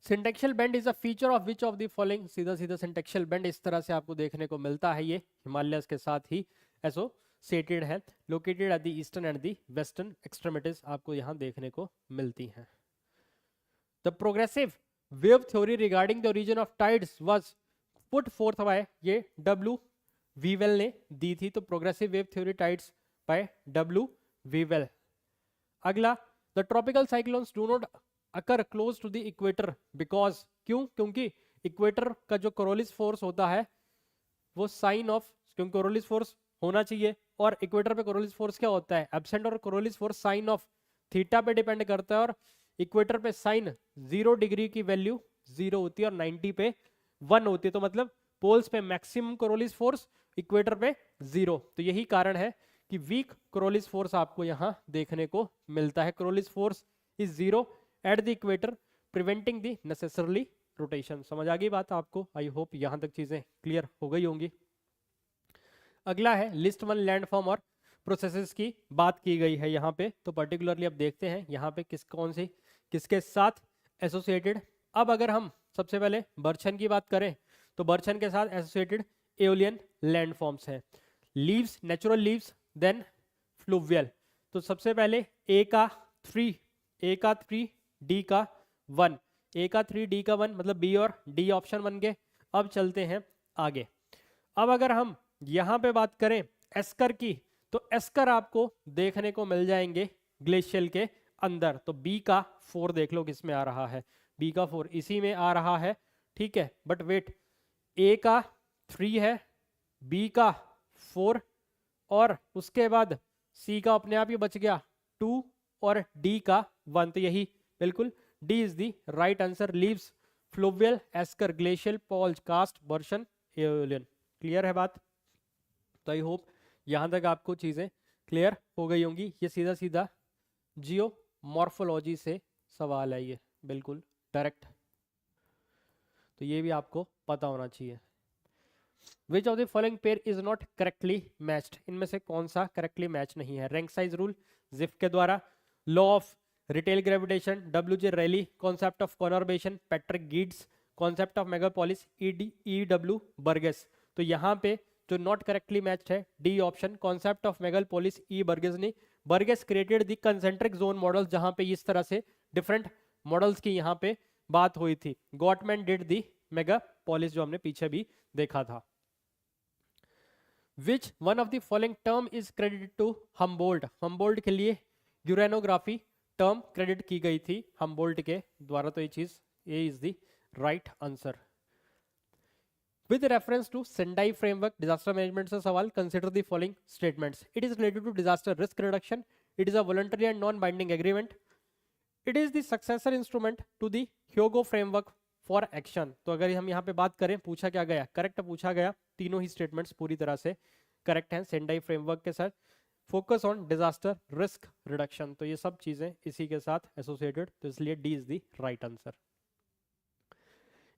Syntaxial bend is a feature of which of the following, सीधा सीधा सिंटेक्शियल बेंड इस तरह से आपको देखने को मिलता है, ये हिमालयस के साथ ही एसोसिएटेड है, located at the eastern and the western extremities आपको यहाँ देखने को मिलती हैं। The progressive wave theory regarding the origin of tides was put forth by, ये डब्ल्यू वीवेल ने दी थी, तो progressive wave theory tides by W Whewell. अगला, the tropical cyclones do not occur close to the equator because, क्यों, क्योंकि equator का जो कोरोलिस फोर्स होता है वो साइन ऑफ, क्योंकि कोरोलिस फोर्स होना चाहिए, और इक्वेटर पे कोरोलिस फोर्स क्या होता है, एब्सेंट, और Coriolis force sign of theta पे डिपेंड करता है, और इक्वेटर पे साइन 0 डिग्री की वैल्यू 0 होती है और 90 पे 1 होती है, तो मतलब पोल्स पे मैक्सिमम कोरोलिस फोर्स, इक्वेटर पे 0, तो यही कारण है कि वीक कोरोलिस फोर्स आपको यहाँ देखने को मिलता है। Coriolis force is 0 at the equator preventing the necessarily rotation. समझ आ गई बात आपको, आई होप यहाँ तक चीजें क्लियर हो गई होंगी। अगला है लिस्ट 1 लैंडफॉर्म और प्रोसेसेस की बात की गई है यहाँ पे, तो पर्टिकुलरली अब देखते हैं यहाँ पे कौन सी किसके साथ एसोसिएटेड। अब अगर हम सबसे पहले बर्छन की बात करें तो बर्छन के साथ एसोसिएटेड एओलियन लैंडफॉर्म्स हैं, levees, natural levees, then fluvial. तो सबसे पहले ए का 3 ए का 3 डी का 1, ए का 3 डी का 1 मतलब बी और डी ऑप्शन बन गए। अब चलते हैं आगे। अब अगर हम यहाँ पे बात करें एस्कर की, तो एस्कर आपको देखने को मिल जाएंगे ग्लेशियल के अंदर। तो बी का 4 देख लो किस में आ रहा है, बी का 4 इसी में आ रहा है, ठीक है। बट वेट, ए का 3 है, बी का 4 और उसके बाद सी का अपने आप ही बच गया 2 और डी का 1। तो यही बिल्कुल D is the right answer. Levees fluvial esker glacial poljes karst version aeolian. Clear है बात? तो आई होप यहां तक आपको चीजें क्लियर हो गई होंगी। ये सीधा सीधा जियो मॉर्फोलॉजी से सवाल है, ये बिल्कुल डायरेक्ट, तो ये भी आपको पता होना चाहिए। Which of the following pair is not correctly matched, इनमें से कौन सा करेक्टली मैच नहीं है? रैंक साइज रूल जिफ के द्वारा, law of retail gravitation W J Reilly, concept of conurbation Patrick Geddes, concept of megalopolis E W Burgess. तो यहाँ पे जो नॉट करेक्टली मैच्ड है D option, concept of megalopolis E Burgess ने। Burgess created the concentric zone model, जहां पे इस तरह से डिफरेंट मॉडल्स की यहाँ पे बात हुई थी। गॉटमैन डिड दी मेगापोलिस, जो हमने पीछे भी देखा था। Which one of the following term is credited to Humboldt, Humboldt के लिए यूरेनोग्राफी टर्म क्रेडिट की गई थी हम्बोल्ट के द्वारा। तो ये चीज A is the right answer. With reference to Sendai framework disaster management से सवाल, consider the following statements. It is related to disaster risk reduction, it is a voluntary and non binding agreement, it is the successor instrument to the Hyogo framework for action. तो अगर हम यहाँ पे बात करें, पूछा क्या गया, करेक्ट पूछा गया, तीनों ही स्टेटमेंट्स पूरी तरह से करेक्ट हैं सेंडाई फ्रेमवर्क के साथ। Focus on disaster risk reduction, तो ये सब चीजें इसी के साथ एसोसिएटेड, तो इसलिए D is the right answer.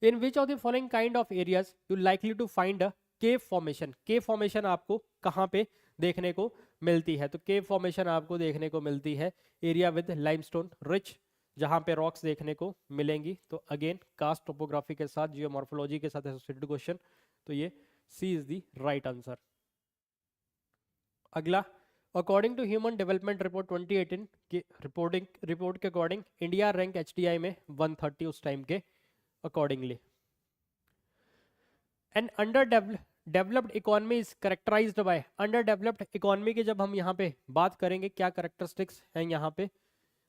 In which of the following kind of areas you likely to find a cave formation, cave formation आपको कहाँ पे देखने को मिलती है? तो केव फॉर्मेशन आपको देखने को मिलती है एरिया विद लाइमस्टोन रिच, जहां पे रॉक्स देखने को मिलेंगी। तो अगेन कास्ट टोपोग्राफी के साथ, जियोमॉर्फोलॉजी के साथ एसोसिएटेड क्वेश्चन, तो ये C is the right answer. अगला, according to human development report 2018 की रिपोर्ट के अकॉर्डिंग इंडिया रैंक एचडीआई में 130 उस टाइम के accordingly. An under developed economy is characterised by, under developed economy के जब हम यहाँ पे बात करेंगे, क्या कैरेक्टरिस्टिक्स हैं यहाँ पे?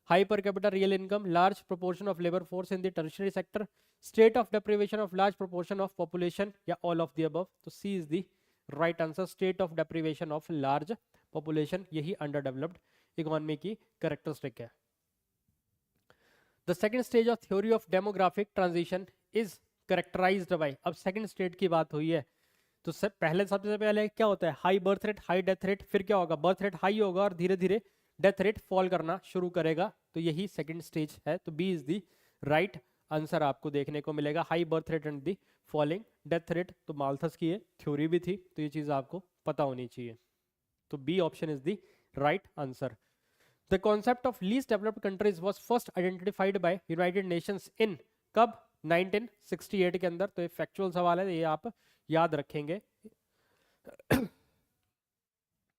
High per capita real income, large proportion of labour force in the tertiary sector, state of deprivation of large proportion of population, या ऑल ऑफ द अबव। तो C is the right answer, state of deprivation of large population, यही under developed economy की characteristic है। The second stage of theory of demographic transition is characterised by, अब second stage की बात हुई है, तो सबसे पहले क्या होता है? High birth rate, high death rate, फिर क्या होगा? बर्थ रेट हाई होगा और धीरे धीरे डेथ रेट फॉल करना शुरू करेगा, तो यही सेकंड स्टेज है। तो B is the right answer आपको देखने को मिलेगा, high birth rate and the falling death rate. तो माल्थस की ये थ्योरी भी थी, तो ये चीज आपको पता होनी चाहिए। तो B option is the right answer. The concept of least developed countries was first identified by United Nations in, कब? 1968 के अंदर। तो ये फैक्चुअल सवाल है, ये आप याद रखेंगे।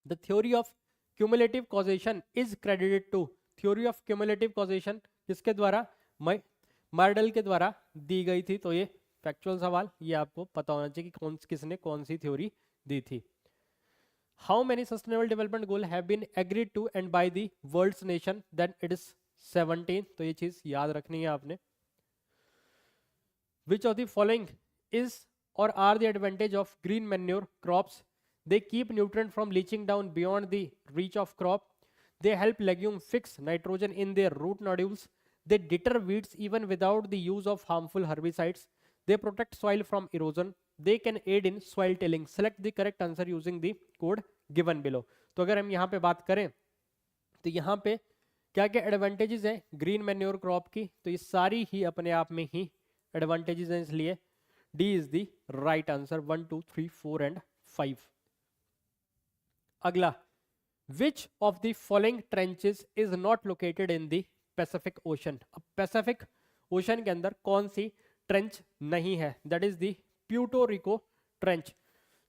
The theory of cumulative causation is credited to, theory of cumulative causation किसके द्वारा? मार्डल के द्वारा दी गई थी। तो ये फैक्चुअल सवाल, ये आपको पता होना चाहिए कि किसने कौन सी थ्योरी दी थी। How many sustainable development goal have been agreed to and by the world's nation? Then it is 17। तो ये चीज याद रखनी है आपने। Which of the following is or are the advantage of green manure crops? They keep nutrient from leaching down beyond the reach of crop. They help legume fix nitrogen in their root nodules. They deter weeds even without the use of harmful herbicides. They protect soil from erosion. They can aid in soil tilling. Select the correct answer using the code given below. तो अगर हम यहाँ पे बात करें, तो यहाँ पे क्या क्या एडवांटेजेस हैं ग्रीन मैन्योर क्रॉप की? तो ये सारी ही अपने आप में ही एडवांटेजेस हैं, इसलिए D is the right answer, 1, 2, 3, 4 and 5. अगला, which of the following trenches is not located in the Pacific Ocean? अब Pacific Ocean के अंदर कौन सी ट्रेंच नहीं है? That is the Puerto Rico Trench,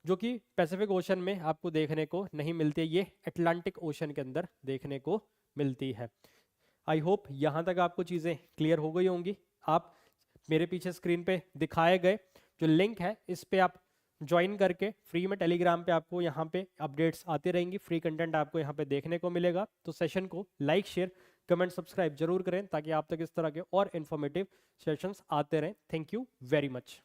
जो कि पैसिफिक ओशन में आपको देखने को नहीं मिलती है, ये अटलांटिक ओशन के अंदर देखने को मिलती है। आई होप यहाँ तक आपको चीज़ें क्लियर हो गई होंगी। आप मेरे पीछे स्क्रीन पे दिखाए गए जो लिंक है इस पे आप ज्वाइन करके फ्री में टेलीग्राम पे आपको यहाँ पे अपडेट्स आती रहेंगी, फ्री कंटेंट आपको यहाँ पे देखने को मिलेगा। तो सेशन को लाइक शेयर कमेंट सब्सक्राइब जरूर करें ताकि आप तक इस तरह के और इन्फॉर्मेटिव सेशंस आते रहें। Thank you very much.